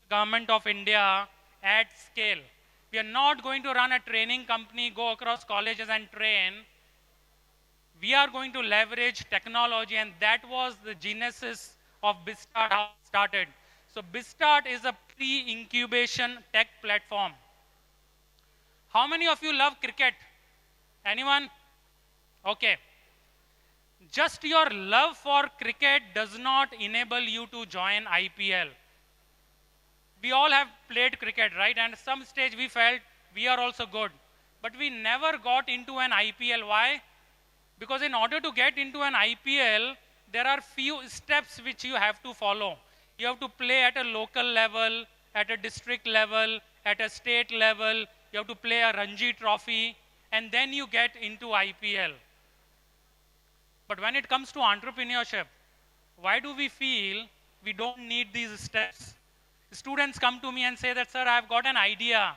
Speaker 8: the government of India at scale. We are not going to run a training company, go across colleges and train. We are going to leverage technology, and that was the genesis of BizStart, how it started. So BizStart is a pre-incubation tech platform. How many of you love cricket? Anyone? Okay. Just your love for cricket does not enable you to join IPL. We all have played cricket, right? And at some stage we felt we are also good. But we never got into an IPL. Why? Because in order to get into an IPL, there are few steps which you have to follow. You have to play at a local level, at a district level, at a state level. You have to play a Ranji trophy, and then you get into IPL. But when it comes to entrepreneurship, why do we feel we don't need these steps? Students come to me and say that, sir, I've got an idea.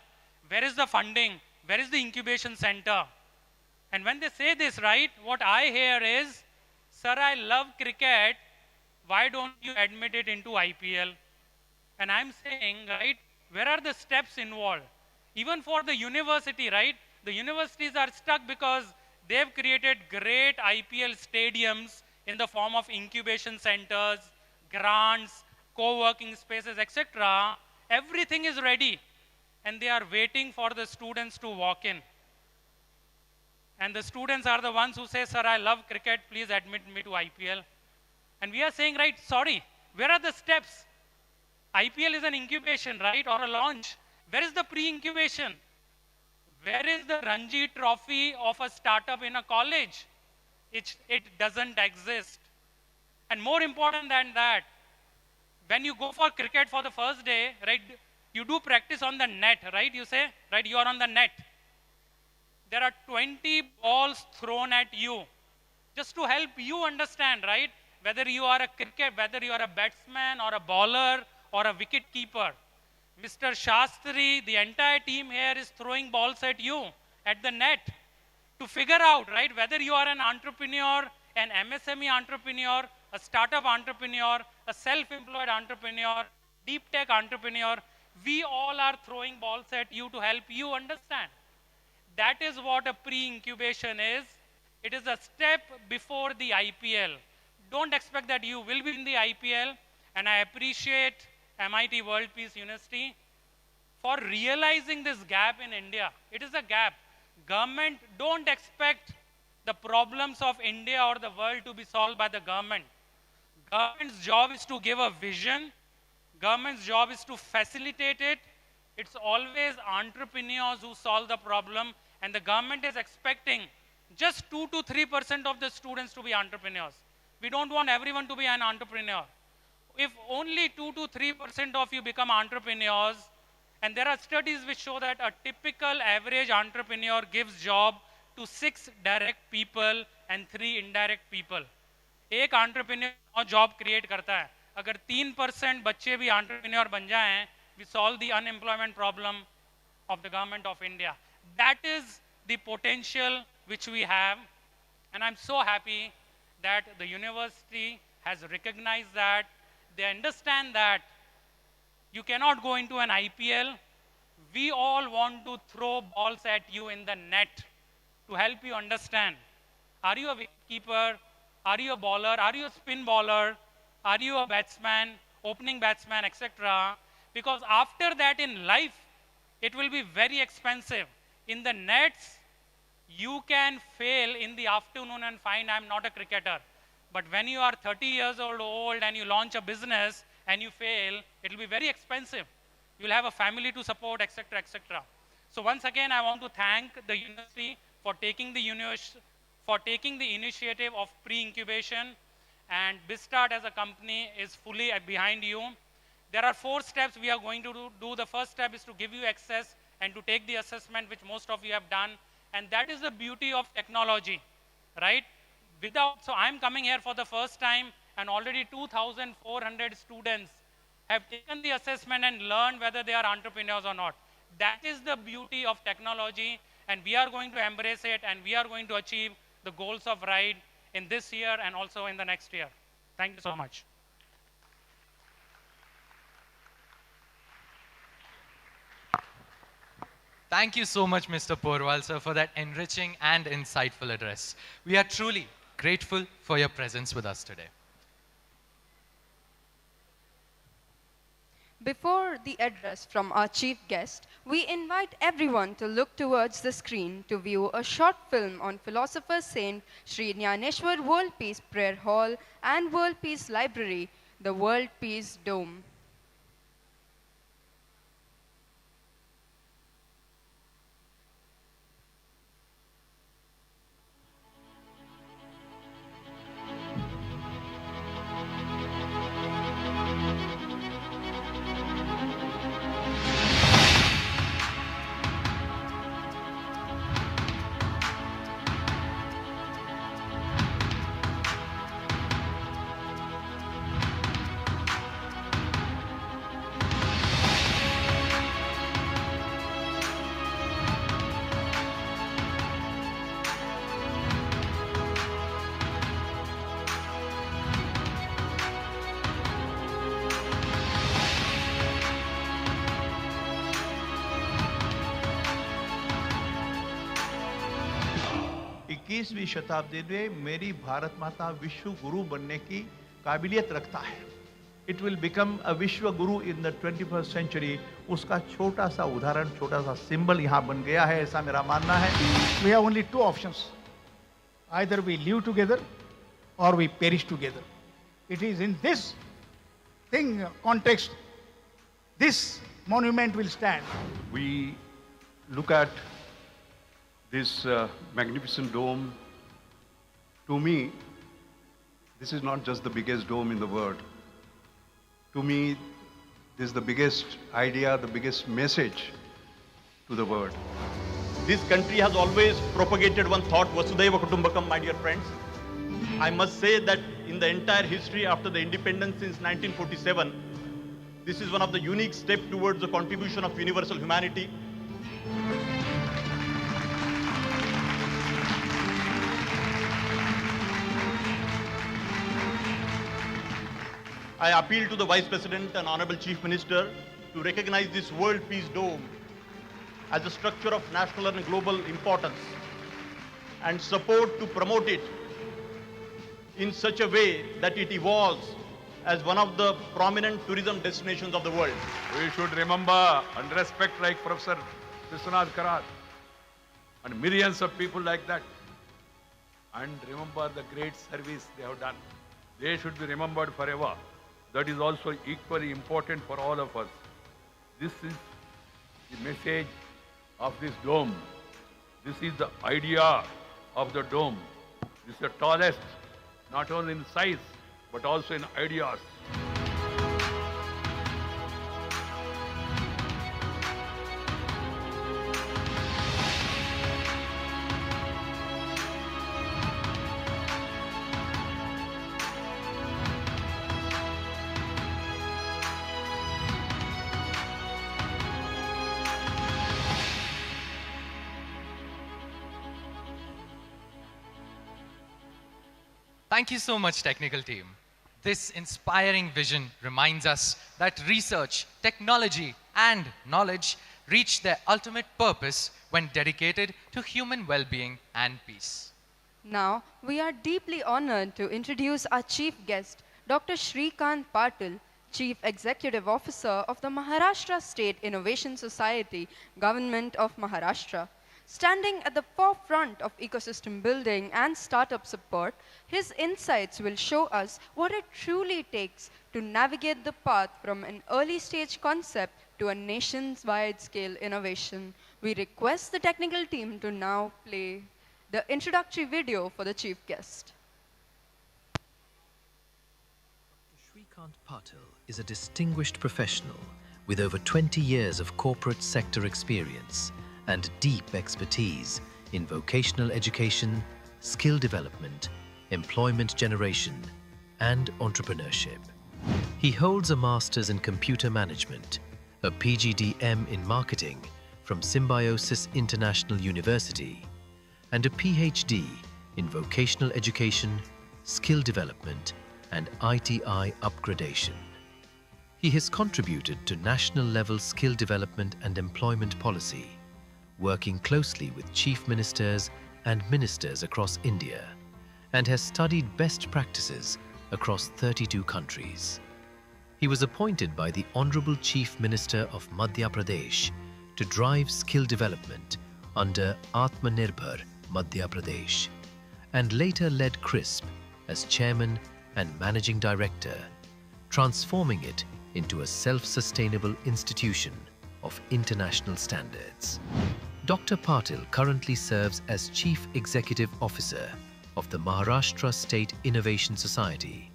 Speaker 8: Where is the funding? Where is the incubation center? And when they say this, right, what I hear is, sir, I love cricket. Why don't you admit it into IPL? And I'm saying, right, where are the steps involved? Even for the university, right? The universities are stuck because They've created great IPL stadiums in the form of incubation centers, grants, co-working spaces, etc. Everything is ready. And they are waiting for the students to walk in. And the students are the ones who say, sir, I love cricket, please admit me to IPL. And we are saying, right, sorry, where are the steps? IPL is an incubation, right, or a launch. Where is the pre-incubation? Where is the Ranji Trophy of a startup in a college? It doesn't exist. And more important than that, when you go for cricket for the first day, right, you do practice on the net, right? You say, right, you are on the net. There are 20 balls thrown at you just to help you understand, right? Whether you are a batsman or a bowler or a wicket keeper. Mr. Shastri, the entire team here is throwing balls at you, at the net, to figure out, right, whether you are an entrepreneur, an MSME entrepreneur, a startup entrepreneur, a self-employed entrepreneur, deep tech entrepreneur. We all are throwing balls at you to help you understand. That is what a pre-incubation is. It is a step before the IPL. Don't expect that you will be in the IPL, and I appreciate MIT World Peace University for realizing this gap in India. It is a gap. Government, don't expect the problems of India or the world to be solved by the government. Government's job is to give a vision. Government's job is to facilitate it. It's always entrepreneurs who solve the problem, and the government is expecting just 2 to 3% of the students to be entrepreneurs. We don't want everyone to be an entrepreneur. If only 2 to 3% of you become entrepreneurs, and there are studies which show that a typical average entrepreneur gives job to 6 direct people and 3 indirect people. एक entrepreneur 9 job create करता है. अगर 3% बच्चे भी entrepreneur बन जाएं, we solve the unemployment problem of the government of India. That is the potential which we have, and I'm so happy that the university has recognized that. They understand that you cannot go into an IPL. We all want to throw balls at you in the net to help you understand. Are you a wicketkeeper? Are you a bowler? Are you a spin bowler? Are you a batsman, opening batsman, etc.? Because after that in life, it will be very expensive. In the nets, you can fail in the afternoon and find I'm not a cricketer. But when you are 30 years old and you launch a business and you fail, it will be very expensive. You'll have a family to support, etc., etc. So once again, I want to thank the university for taking the initiative of pre-incubation, and BizStart as a company is fully behind you. There are 4 steps we are going to do. The first step is to give you access and to take the assessment, which most of you have done. And that is the beauty of technology, right? So I'm coming here for the first time, and already 2,400 students have taken the assessment and learned whether they are entrepreneurs or not. That is the beauty of technology, and we are going to embrace it, and we are going to achieve the goals of RIDE in this year and also in the next year. Thank you so much.
Speaker 1: Thank you so much, Mr. Porwal, sir, for that enriching and insightful address. We are truly grateful for your presence with us today.
Speaker 2: Before the address from our chief guest, we invite everyone to look towards the screen to view a short film on philosopher Saint Sri Jnaneshwar World Peace Prayer Hall and World Peace Library, the World Peace Dome.
Speaker 9: 21वीं शताब्दी में मेरी भारत माता विश्व गुरु बनने की काबिलियत रखता है. It will become a विश्व गुरु in the 21st century. उसका छोटा सा उदाहरण, छोटा सा सिंबल यहाँ बन गया है, ऐसा मेरा मानना है.
Speaker 13: We have only two options. Either we live together or we perish together. It is in this context, this monument will stand.
Speaker 14: We look at this magnificent dome. To me, this is not just the biggest dome in the world. To me, this is the biggest idea, the biggest message to the world.
Speaker 23: This country has always propagated one thought, Vasudhaiva Kutumbakam, my dear friends. I must say that in the entire history after the independence since 1947, this is one of the unique steps towards the contribution of universal humanity. I appeal to the Vice President and Honorable Chief Minister to recognize this World Peace Dome as a structure of national and global importance and support to promote it in such a way that it evolves as one of the prominent tourism destinations of the world.
Speaker 24: We should remember and respect like Professor Vishwanath Karat and millions of people like that, and remember the great service they have done. They should be remembered forever. That is also equally important for all of us. This is the message of this dome. This is the idea of the dome. This is the tallest, not only in size, but also in ideas.
Speaker 1: Thank you so much, technical team. This inspiring vision reminds us that research, technology, and knowledge reach their ultimate purpose when dedicated to human well-being and peace.
Speaker 2: Now, we are deeply honored to introduce our chief guest, Dr. Shrikant Patil, Chief Executive Officer of the Maharashtra State Innovation Society, Government of Maharashtra. Standing at the forefront of ecosystem building and startup support, his insights will show us what it truly takes to navigate the path from an early stage concept to a nationwide scale innovation. We request the technical team to now play the introductory video for the chief guest.
Speaker 25: Shrikant Patil is a distinguished professional with over 20 years of corporate sector experience and deep expertise in vocational education, skill development, employment generation, and entrepreneurship. He holds a master's in computer management, a PGDM in marketing from Symbiosis International University, and a PhD in vocational education, skill development, and ITI upgradation. He has contributed to national level skill development and employment policy, working closely with chief ministers and ministers across India, and has studied best practices across 32 countries. He was appointed by the Honorable Chief Minister of Madhya Pradesh to drive skill development under Atmanirbhar Madhya Pradesh, and later led CRISP as Chairman and Managing Director, transforming it into a self-sustainable institution of international standards. Dr. Patil currently serves as Chief Executive Officer of the Maharashtra State Innovation Society,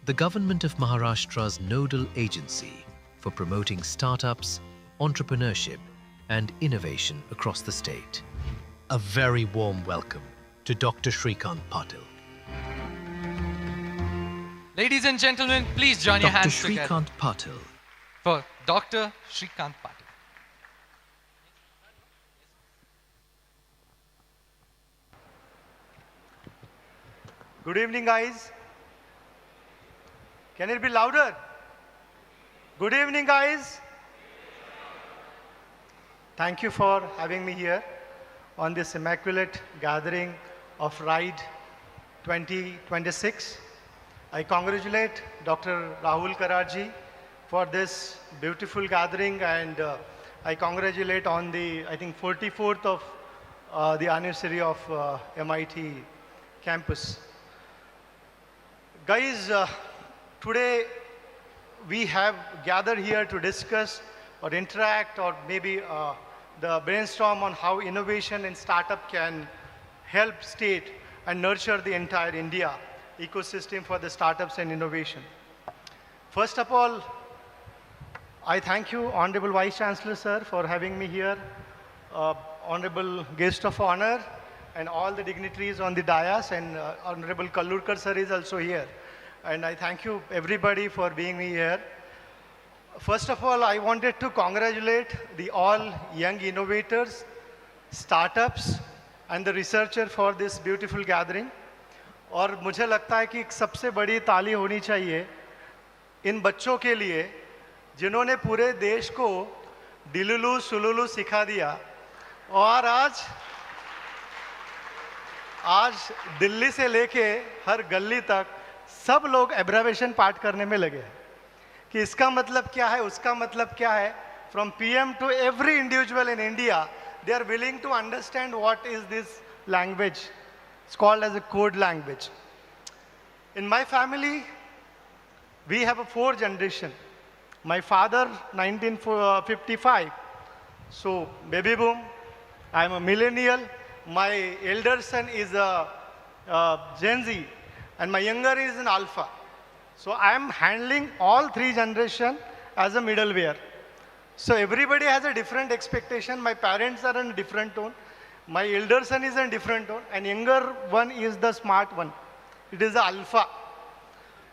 Speaker 25: the Government of Maharashtra's nodal agency for promoting startups, entrepreneurship, and innovation across the state. A very warm welcome to Dr. Shrikant Patil.
Speaker 1: Ladies and gentlemen, please join your hands together
Speaker 25: Dr. Shrikant Patil.
Speaker 1: for Dr. Shrikant Patil.
Speaker 26: Good evening, guys. Can it be louder? Good evening, guys. Thank you for having me here on this immaculate gathering of RIDE 2026. I congratulate Dr. Rahul Kararji for this beautiful gathering, and I congratulate on the, I think, 44th of the anniversary of MIT campus. Guys, today we have gathered here to discuss or interact or maybe the brainstorm on how innovation and startup can help state and nurture the entire India ecosystem for the startups and innovation. First of all, I thank you, Honorable Vice Chancellor, sir, for having me here, Honorable Guest of Honor, and all the dignitaries on the dais, and Honorable Kallurkar, sir, is also here. And I thank you, everybody, for being here. First of all, I wanted to congratulate the all young innovators, startups, and the researcher for this beautiful gathering. और मुझे लगता है कि एक सबसे बड़ी ताली होनी चाहिए इन बच्चों के लिए जिन्होंने पूरे देश को डिलुलु सुलुलु सिखा दिया और आज दिल्ली से लेके हर गली तक सब लोग एब्रावेशन पाठ करने में लगे हैं कि इसका मतलब क्या है, उसका मतलब क्या है. From PM to every individual in India, they are willing to understand what is this language. It's called as a code language. In my family, we have a 4 generation. My father, 1955. So, baby boom. I'm a millennial. My elder son is a Gen Z. And my younger is an alpha. So, I am handling all 3 generations as a middleware. So, everybody has a different expectation. My parents are in a different tone. My elder son is in a different tone. And younger one is the smart one. It is the alpha.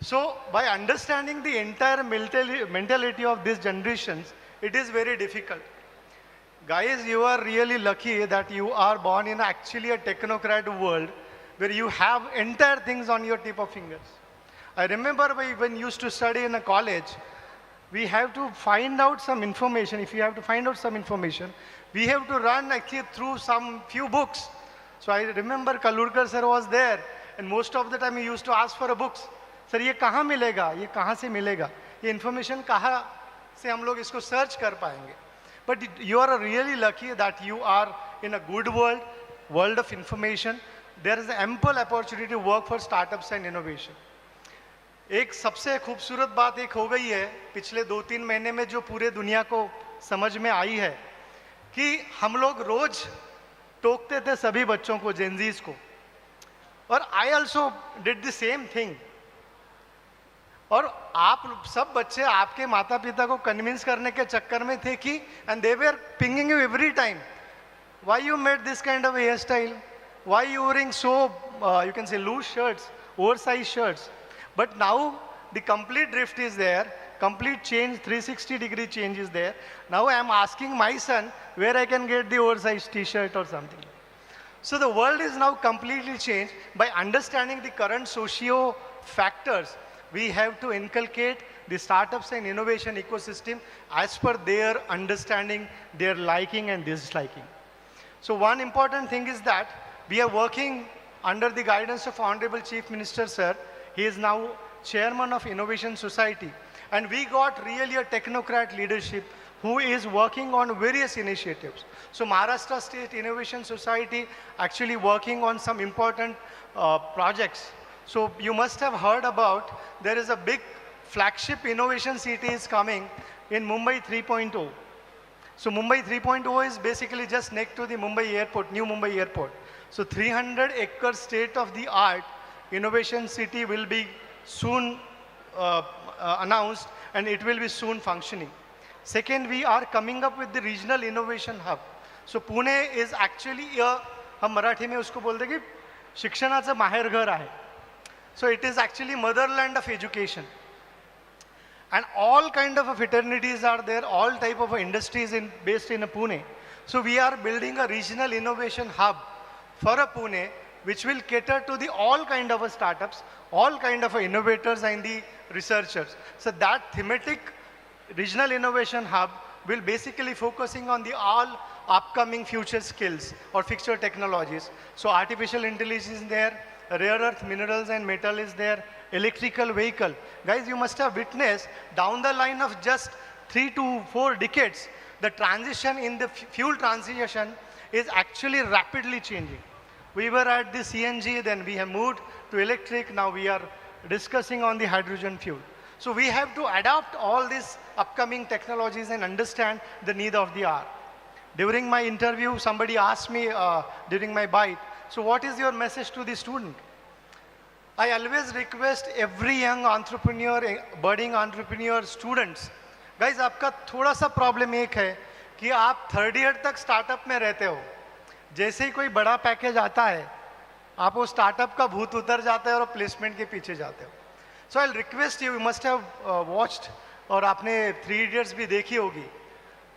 Speaker 26: So, by understanding the entire mentality of these generations, it is very difficult. Guys, you are really lucky that you are born in actually a technocrat world where you have entire things on your tip of fingers. I remember when we used to study in a college, we have to find out some information. If you have to find out some information, we have to run actually through some few books. So I remember Kallurkar sir was there, and most of the time he used to ask for a books. Sir, ये कहाँ मिलेगा? ये कहाँ से मिलेगा? ये information कहाँ से हम लोग इसको search कर पाएंगे? But you are really lucky that you are in a good world of information. There is ample opportunity to work for startups and innovation. एक सबसे खूबसूरत बात एक हो गई है पिछले 2-3 महीने में जो पूरे दुनिया को समझ में आई है कि हम लोग रोज टोकते थे सभी बच्चों को, जेनजीज को, और I also did the same thing. और आप सब बच्चे आपके माता पिता को कन्विंस करने के चक्कर में थे कि and they were pinging you every time, why you made this kind of hair style, why you wearing so you can say loose shirts, oversize shirts. But now the complete drift is there, complete change, 360-degree change is there. Now I am asking my son where I can get the oversized t-shirt or something. So the world is now completely changed. By understanding the current socio factors, we have to inculcate the startups and innovation ecosystem as per their understanding, their liking and disliking. So one important thing is that we are working under the guidance of Honorable Chief Minister, sir. He is now chairman of Innovation Society. And we got really a technocrat leadership who is working on various initiatives. So Maharashtra State Innovation Society actually working on some important projects. So you must have heard about, there is a big flagship innovation city is coming in Mumbai 3.0. So Mumbai 3.0 is basically just next to the Mumbai airport, new Mumbai airport. So 300-acre state-of-the-art innovation city will be soon announced, and it will be soon functioning. Second, we are coming up with the regional innovation hub. So Pune is actually हम मराठी में उसको बोलते कि शिक्षणाचं माहेरघर आहे. So it is actually motherland of education. And all kind of fraternities are there, all type of industries based in Pune. So we are building a regional innovation hub for Pune, which will cater to the all kind of startups, all kind of innovators and the researchers. So that thematic regional innovation hub will basically focusing on the all upcoming future skills or future technologies. So artificial intelligence is there, rare earth minerals and metal is there, electrical vehicle. Guys, you must have witnessed down the line of just 3 to 4 decades, the transition in the fuel transition is actually rapidly changing. We were at the CNG, then we have moved to electric, now we are discussing on the hydrogen fuel. So we have to adapt all these upcoming technologies and understand the need of the hour. During my interview, somebody asked me during my bite, so what is your message to the student? I always request every young entrepreneur, budding entrepreneur, students, guys, आपका थोड़ा सा problem एक है कि आप 3rd year तक startup में रहते हो, जैसे ही कोई बड़ा पैकेज आता है आप वो स्टार्टअप का भूत उतर जाता है और प्लेसमेंट के पीछे जाते हो. So I request you must have watched और आपने 3 इडियट्स भी देखी होगी.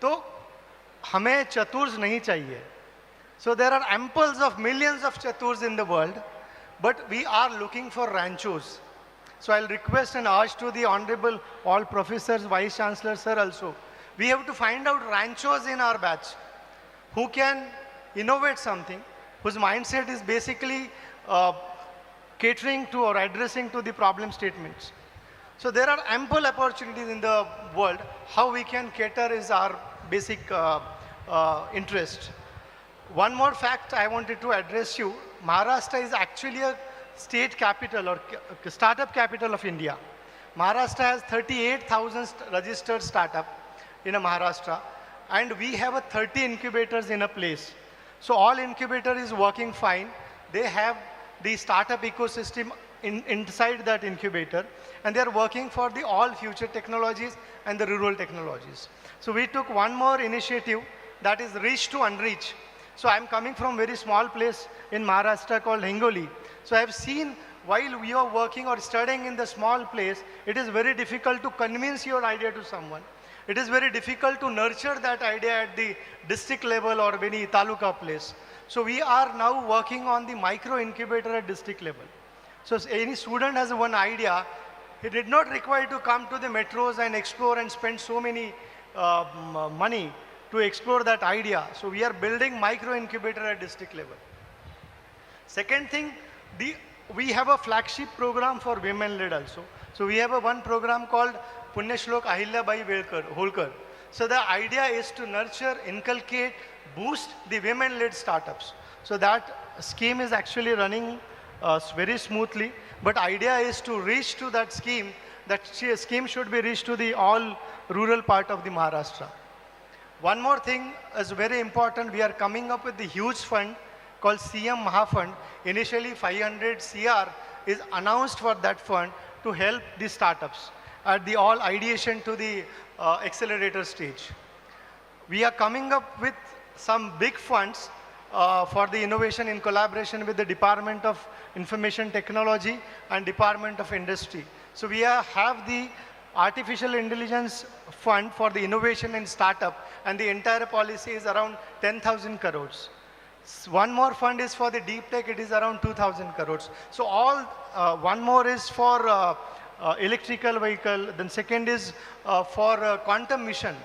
Speaker 26: तो हमें चतुर्स नहीं चाहिए. So there are examples of millions of चतुर्स in the world, but we are looking for ranchos. So I'll request and urge to the honorable all professors, vice chancellor sir also, we have to find out ranchos in our batch who can innovate something, whose mindset is basically catering to or addressing to the problem statements. So there are ample opportunities in the world. How we can cater is our basic interest. One more fact I wanted to address you. Maharashtra is actually a state capital or startup capital of India. Maharashtra has 38,000 registered startup in a Maharashtra, and we have a 30 incubators in a place. So all incubator is working fine. They have the startup ecosystem inside that incubator, and they are working for the all future technologies and the rural technologies. So we took one more initiative, that is reach to unreach. So I'm coming from very small place in Maharashtra called Hingoli. So I have seen while we are working or studying in the small place, it is very difficult to convince your idea to someone. It is very difficult to nurture that idea at the district level or any taluka place. So we are now working on the micro incubator at district level. So any student has one idea, he did not require to come to the metros and explore and spend so many money to explore that idea. So we are building micro incubator at district level. Second thing, we have a flagship program for women-led also. So we have one program called Punyashlok Ahilyabai Holkar. So the idea is to nurture, inculcate, boost the women-led startups. So that scheme is actually running very smoothly. But idea is to reach to that scheme. That scheme should be reached to the all rural part of the Maharashtra. One more thing is very important. We are coming up with the huge fund called CM Mahafund. Initially 500 CR is announced for that fund to help the startups at the all ideation to the accelerator stage. We are coming up with some big funds for the innovation in collaboration with the Department of Information Technology and Department of Industry. So we have the Artificial Intelligence Fund for the innovation and startup, and the entire policy is around 10,000 crores. One more fund is for the deep tech, it is around 2,000 crores. So all, one more is for electrical vehicle, then second is for quantum mission.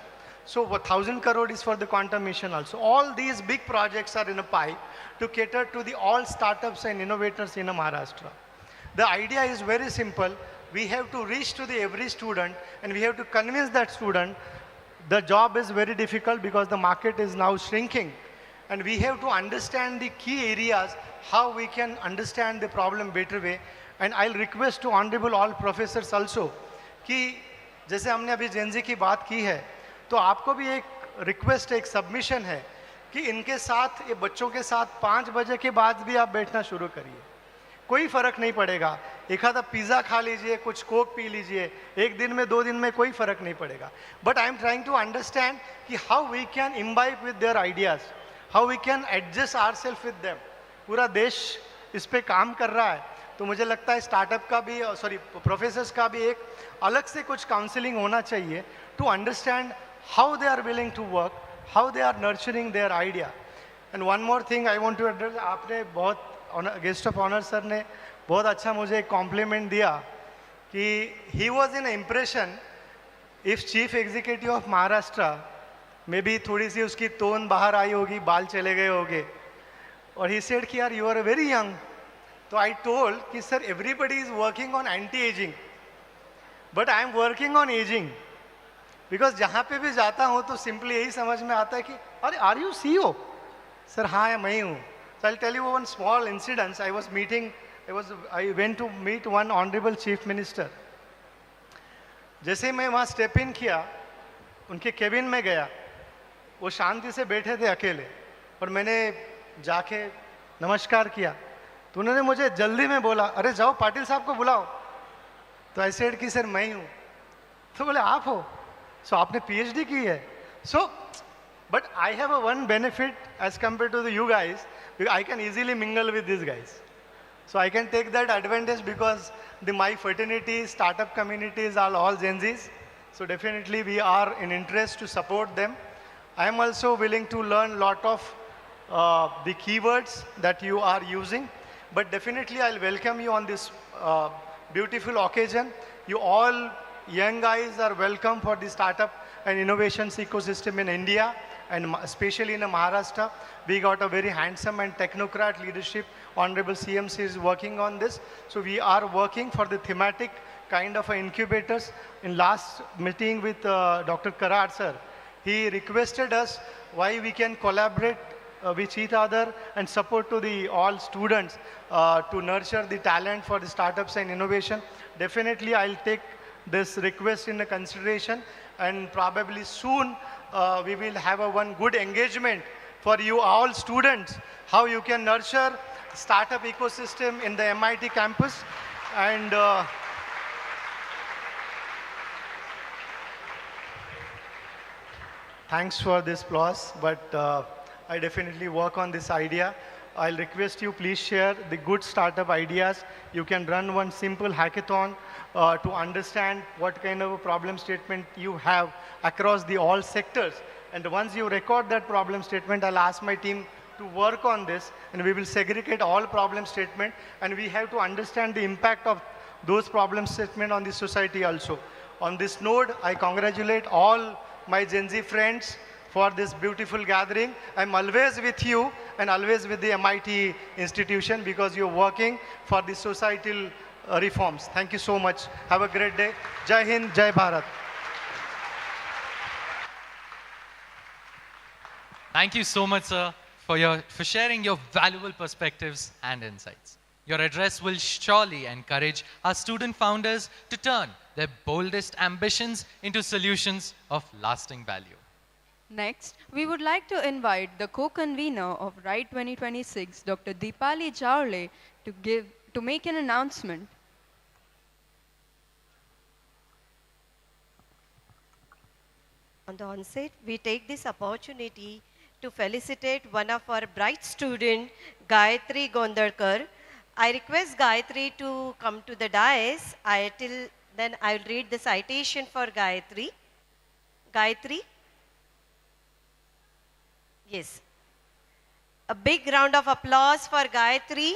Speaker 26: So 1,000 crore is for the quantum mission also. All these big projects are in a pipe to cater to the all startups and innovators in Maharashtra. The idea is very simple. We have to reach to the every student and we have to convince that student. The job is very difficult because the market is now shrinking. And we have to understand the key areas, how we can understand the problem better way. And I'll request to honorable all professors also कि जैसे हमने अभी Gen Z की बात की है, तो आपको भी एक रिक्वेस्ट, एक सबमिशन है कि इनके साथ, ये बच्चों के साथ 5 बजे के बाद भी आप बैठना शुरू करिए. कोई फर्क नहीं पड़ेगा. एक आधा पिज़्ज़ा खा लीजिए, कुछ कोक पी लीजिए, एक दिन में 2 दिन में कोई फर्क नहीं पड़ेगा. But I am trying to understand कि how we can imbibe with their ideas, how we can adjust ourself with them. पूरा देश इस पे काम कर रहा है, तो मुझे लगता है स्टार्टअप का भी, प्रोफेसर्स का भी एक अलग से कुछ काउंसलिंग होना चाहिए to understand how they are willing to work, how they are nurturing their idea. And one more thing I want to address, आपने बहुत गेस्ट ऑफ ऑनर सर ने बहुत अच्छा मुझे कॉम्प्लीमेंट दिया कि he was in impression if chief executive of Maharashtra may be थोड़ी सी उसकी टोन बाहर आई होगी, बाल चले गए होंगे. और ही सेड कि यार यू आर वेरी यंग. तो आई टोल्ड कि sir everybody is working on anti ageing, but I am working on ageing. Because जहाँ पे भी जाता हूँ तो सिंपली यही समझ में आता है कि अरे आर यू CEO? सर हाँ मैं ही हूँ. So I'll tell you one small incident. I went to meet one honorable chief minister. जैसे मैं वहाँ स्टेप इन किया, उनके केबिन में गया, वो शांति से बैठे थे अकेले, और मैंने जाके नमस्कार किया. तो उन्होंने मुझे जल्दी में बोला, अरे जाओ पाटिल साहब को बुलाओ. तो आई सेड कि सर मैं ही हूँ. तो बोले आप हो? सो आपने PhD की है? सो but I have a one benefit as compared to you guys. I can easily mingle with these guys. So I can take that advantage because my fraternity, startup communities are all Gen Zs. So definitely we are in interest to support them. I am also willing to learn a lot of the keywords that you are using. But definitely I'll welcome you on this beautiful occasion. You all young guys are welcome for the startup and innovations ecosystem in India, and especially in Maharashtra. We got a very handsome and technocrat leadership. Honorable CMC is working on this. So we are working for the thematic kind of incubators. In last meeting with Dr. Karar sir, he requested us why we can collaborate with each other and support to the all students to nurture the talent for the startups and innovation. Definitely I'll take this request in consideration, and probably soon we will have one good engagement for you all students, how you can nurture startup ecosystem in the MIT campus. And thanks for this applause, but I definitely work on this idea. I'll request you please share the good startup ideas. You can run one simple hackathon to understand what kind of a problem statement you have across the all sectors. And once you record that problem statement, I'll ask my team to work on this, and we will segregate all problem statement, and we have to understand the impact of those problem statement on the society also. On this note, I congratulate all my Gen Z friends for this beautiful gathering. I'm always with you and always with the MIT institution because you're working for the societal reforms. Thank you so much. Have a great day. Jai Hind, Jai Bharat.
Speaker 1: Thank you so much, sir, for sharing your valuable perspectives and insights. Your address will surely encourage our student founders to turn their boldest ambitions into solutions of lasting value.
Speaker 2: Next, we would like to invite the co-convener of RIDE 2026, Dr. Deepali Jawle, to make an announcement.
Speaker 15: On the onset, we take this opportunity to felicitate one of our bright student, Gayatri Gondarkar. I request Gayatri to come to the dais. Till then I'll read the citation for Gayatri. Gayatri? Yes. A big round of applause for Gayatri.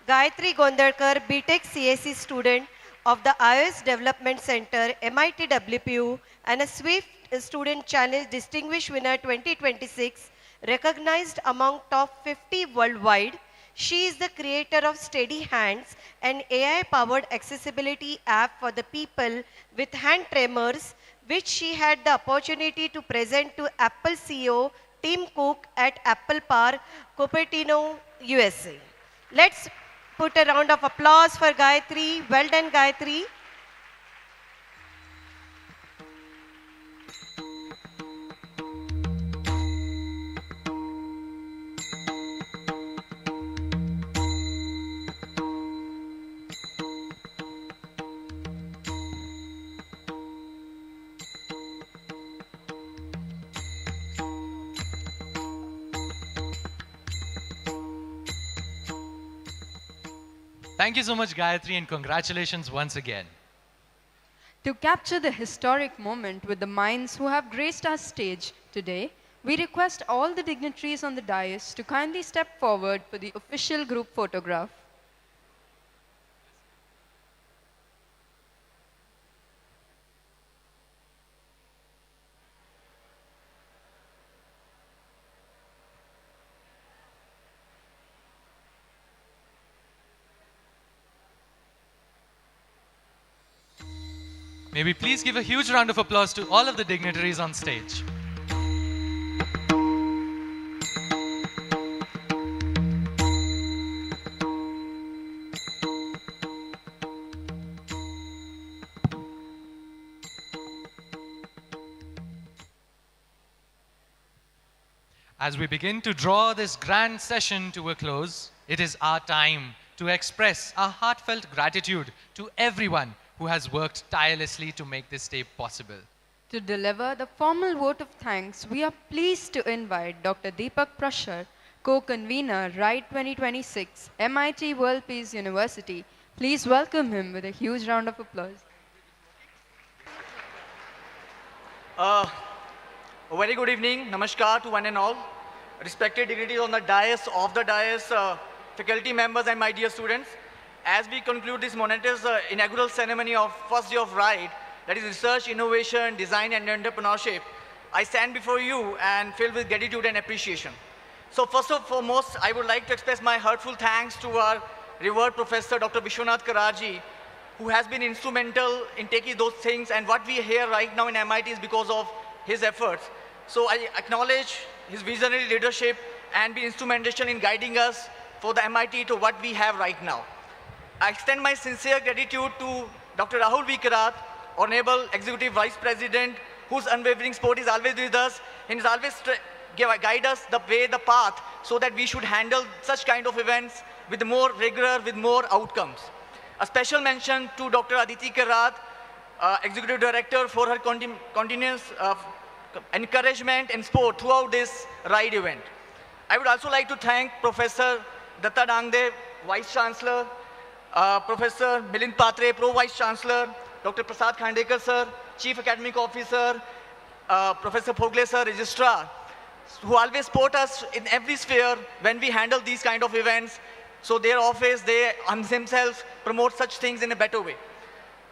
Speaker 15: Gayatri Gondarkar, BTech CSE student of the iOS Development Center, MIT WPU, and a Swift Student Challenge Distinguished Winner 2026, recognized among top 50 worldwide. She is the creator of Steady Hands, an AI-powered accessibility app for the people with hand tremors, which she had the opportunity to present to Apple CEO Tim Cook at Apple Park, Cupertino, USA. Let's put a round of applause for Gayatri. Well done, Gayatri.
Speaker 1: Thank you so much, Gayatri, and congratulations once again.
Speaker 2: To capture the historic moment with the minds who have graced our stage today, we request all the dignitaries on the dais to kindly step forward for the official group photograph.
Speaker 1: May we please give a huge round of applause to all of the dignitaries on stage. As we begin to draw this grand session to a close, it is our time to express our heartfelt gratitude to everyone who has worked tirelessly to make this day possible.
Speaker 2: To deliver the formal vote of thanks, we are pleased to invite Dr. Deepak Prashar, co-convener, RIDE 2026, MIT World Peace University. Please welcome him with a huge round of applause.
Speaker 11: A very good evening, namaskar to one and all. Respected dignitaries on the dais, off the dais, faculty members and my dear students. As we conclude this momentous inaugural ceremony of first day of RIDE, that is Research, Innovation, Design and Entrepreneurship, I stand before you and filled with gratitude and appreciation. So first and foremost, I would like to express my heartfelt thanks to our revered Professor Dr. Vishwanath Kararji, who has been instrumental in taking those things, and what we hear right now in MIT is because of his efforts. So I acknowledge his visionary leadership and be instrumental in guiding us for the MIT to what we have right now. I extend my sincere gratitude to Dr. Rahul V. Karat, Honorable Executive Vice President, whose unwavering support is always with us and is always guide us the way, the path, so that we should handle such kind of events with more rigor, with more outcomes. A special mention to Dr. Aditi Karat, Executive Director, for her continuous encouragement and support throughout this RIDE event. I would also like to thank Professor Datta Dangde, Vice Chancellor, Professor Milind Patre, Pro Vice Chancellor, Dr. Prasad Khandekar Sir, Chief Academic Officer, Professor Phogle Sir, Registrar, who always support us in every sphere when we handle these kind of events. So their office, they themselves promote such things in a better way.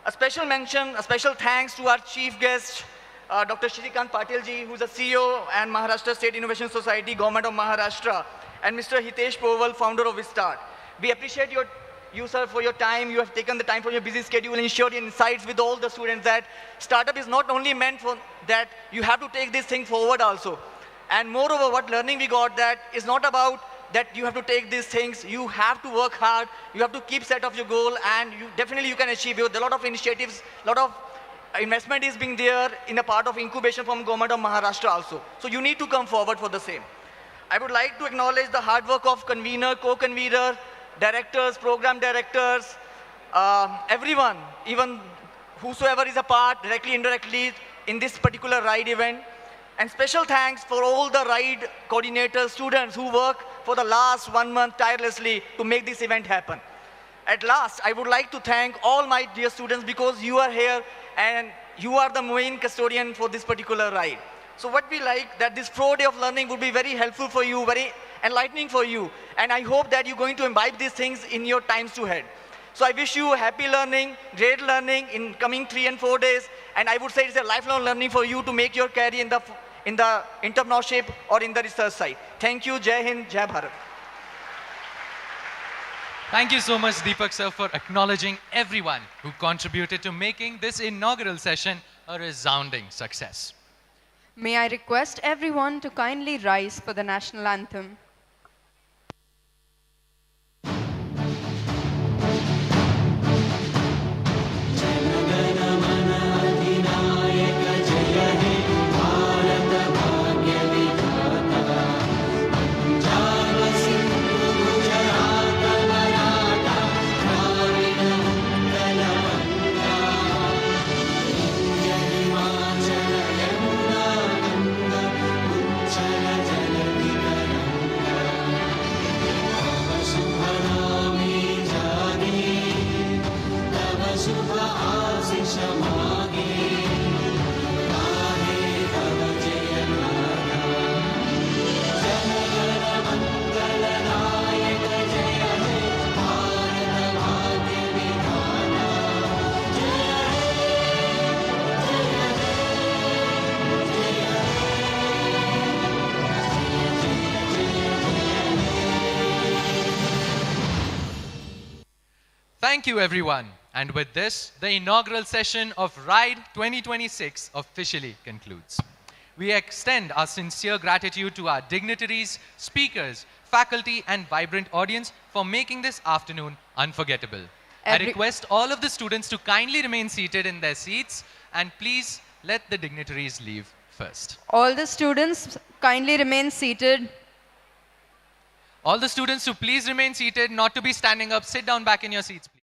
Speaker 11: A special mention, a special thanks to our chief guest, Dr. Shrikant Patil ji, who is the CEO and Maharashtra State Innovation Society, Government of Maharashtra, and Mr. Hitesh Powell, founder of Vistart. We appreciate you, sir, for your time. You have taken the time from your busy schedule and shared your insights with all the students that startup is not only meant for that, you have to take this thing forward also. And moreover, what learning we got, that is not about that you have to take these things, you have to work hard, you have to keep set of your goal, and definitely you can achieve it. A lot of initiatives, a lot of investment is being there in a part of incubation from Government of Maharashtra also. So you need to come forward for the same. I would like to acknowledge the hard work of convener, co-convener, directors, program directors, everyone, even whosoever is a part, directly, indirectly, in this particular RIDE event. And special thanks for all the RIDE coordinators, students who work for the last 1 month tirelessly to make this event happen. At last, I would like to thank all my dear students, because you are here and you are the main custodian for this particular RIDE. So what we like, that this 4 day of learning would be very helpful for you, very enlightening for you. And I hope that you're going to imbibe these things in your times to head. So I wish you happy learning, great learning in coming 3 and 4 days. And I would say it's a lifelong learning for you to make your career in the entrepreneurship or in the research side. Thank you. Jai Hind, Jai Bharat.
Speaker 1: Thank you so much, Deepak sir, for acknowledging everyone who contributed to making this inaugural session a resounding success.
Speaker 2: May I request everyone to kindly rise for the national anthem.
Speaker 1: Thank you, everyone. And with this, the inaugural session of RIDE 2026 officially concludes. We extend our sincere gratitude to our dignitaries, speakers, faculty, and vibrant audience for making this afternoon unforgettable. I request all of the students to kindly remain seated in their seats, and please let the dignitaries leave first.
Speaker 2: All the students kindly remain seated.
Speaker 1: All the students to please remain seated, not to be standing up. Sit down back in your seats, please.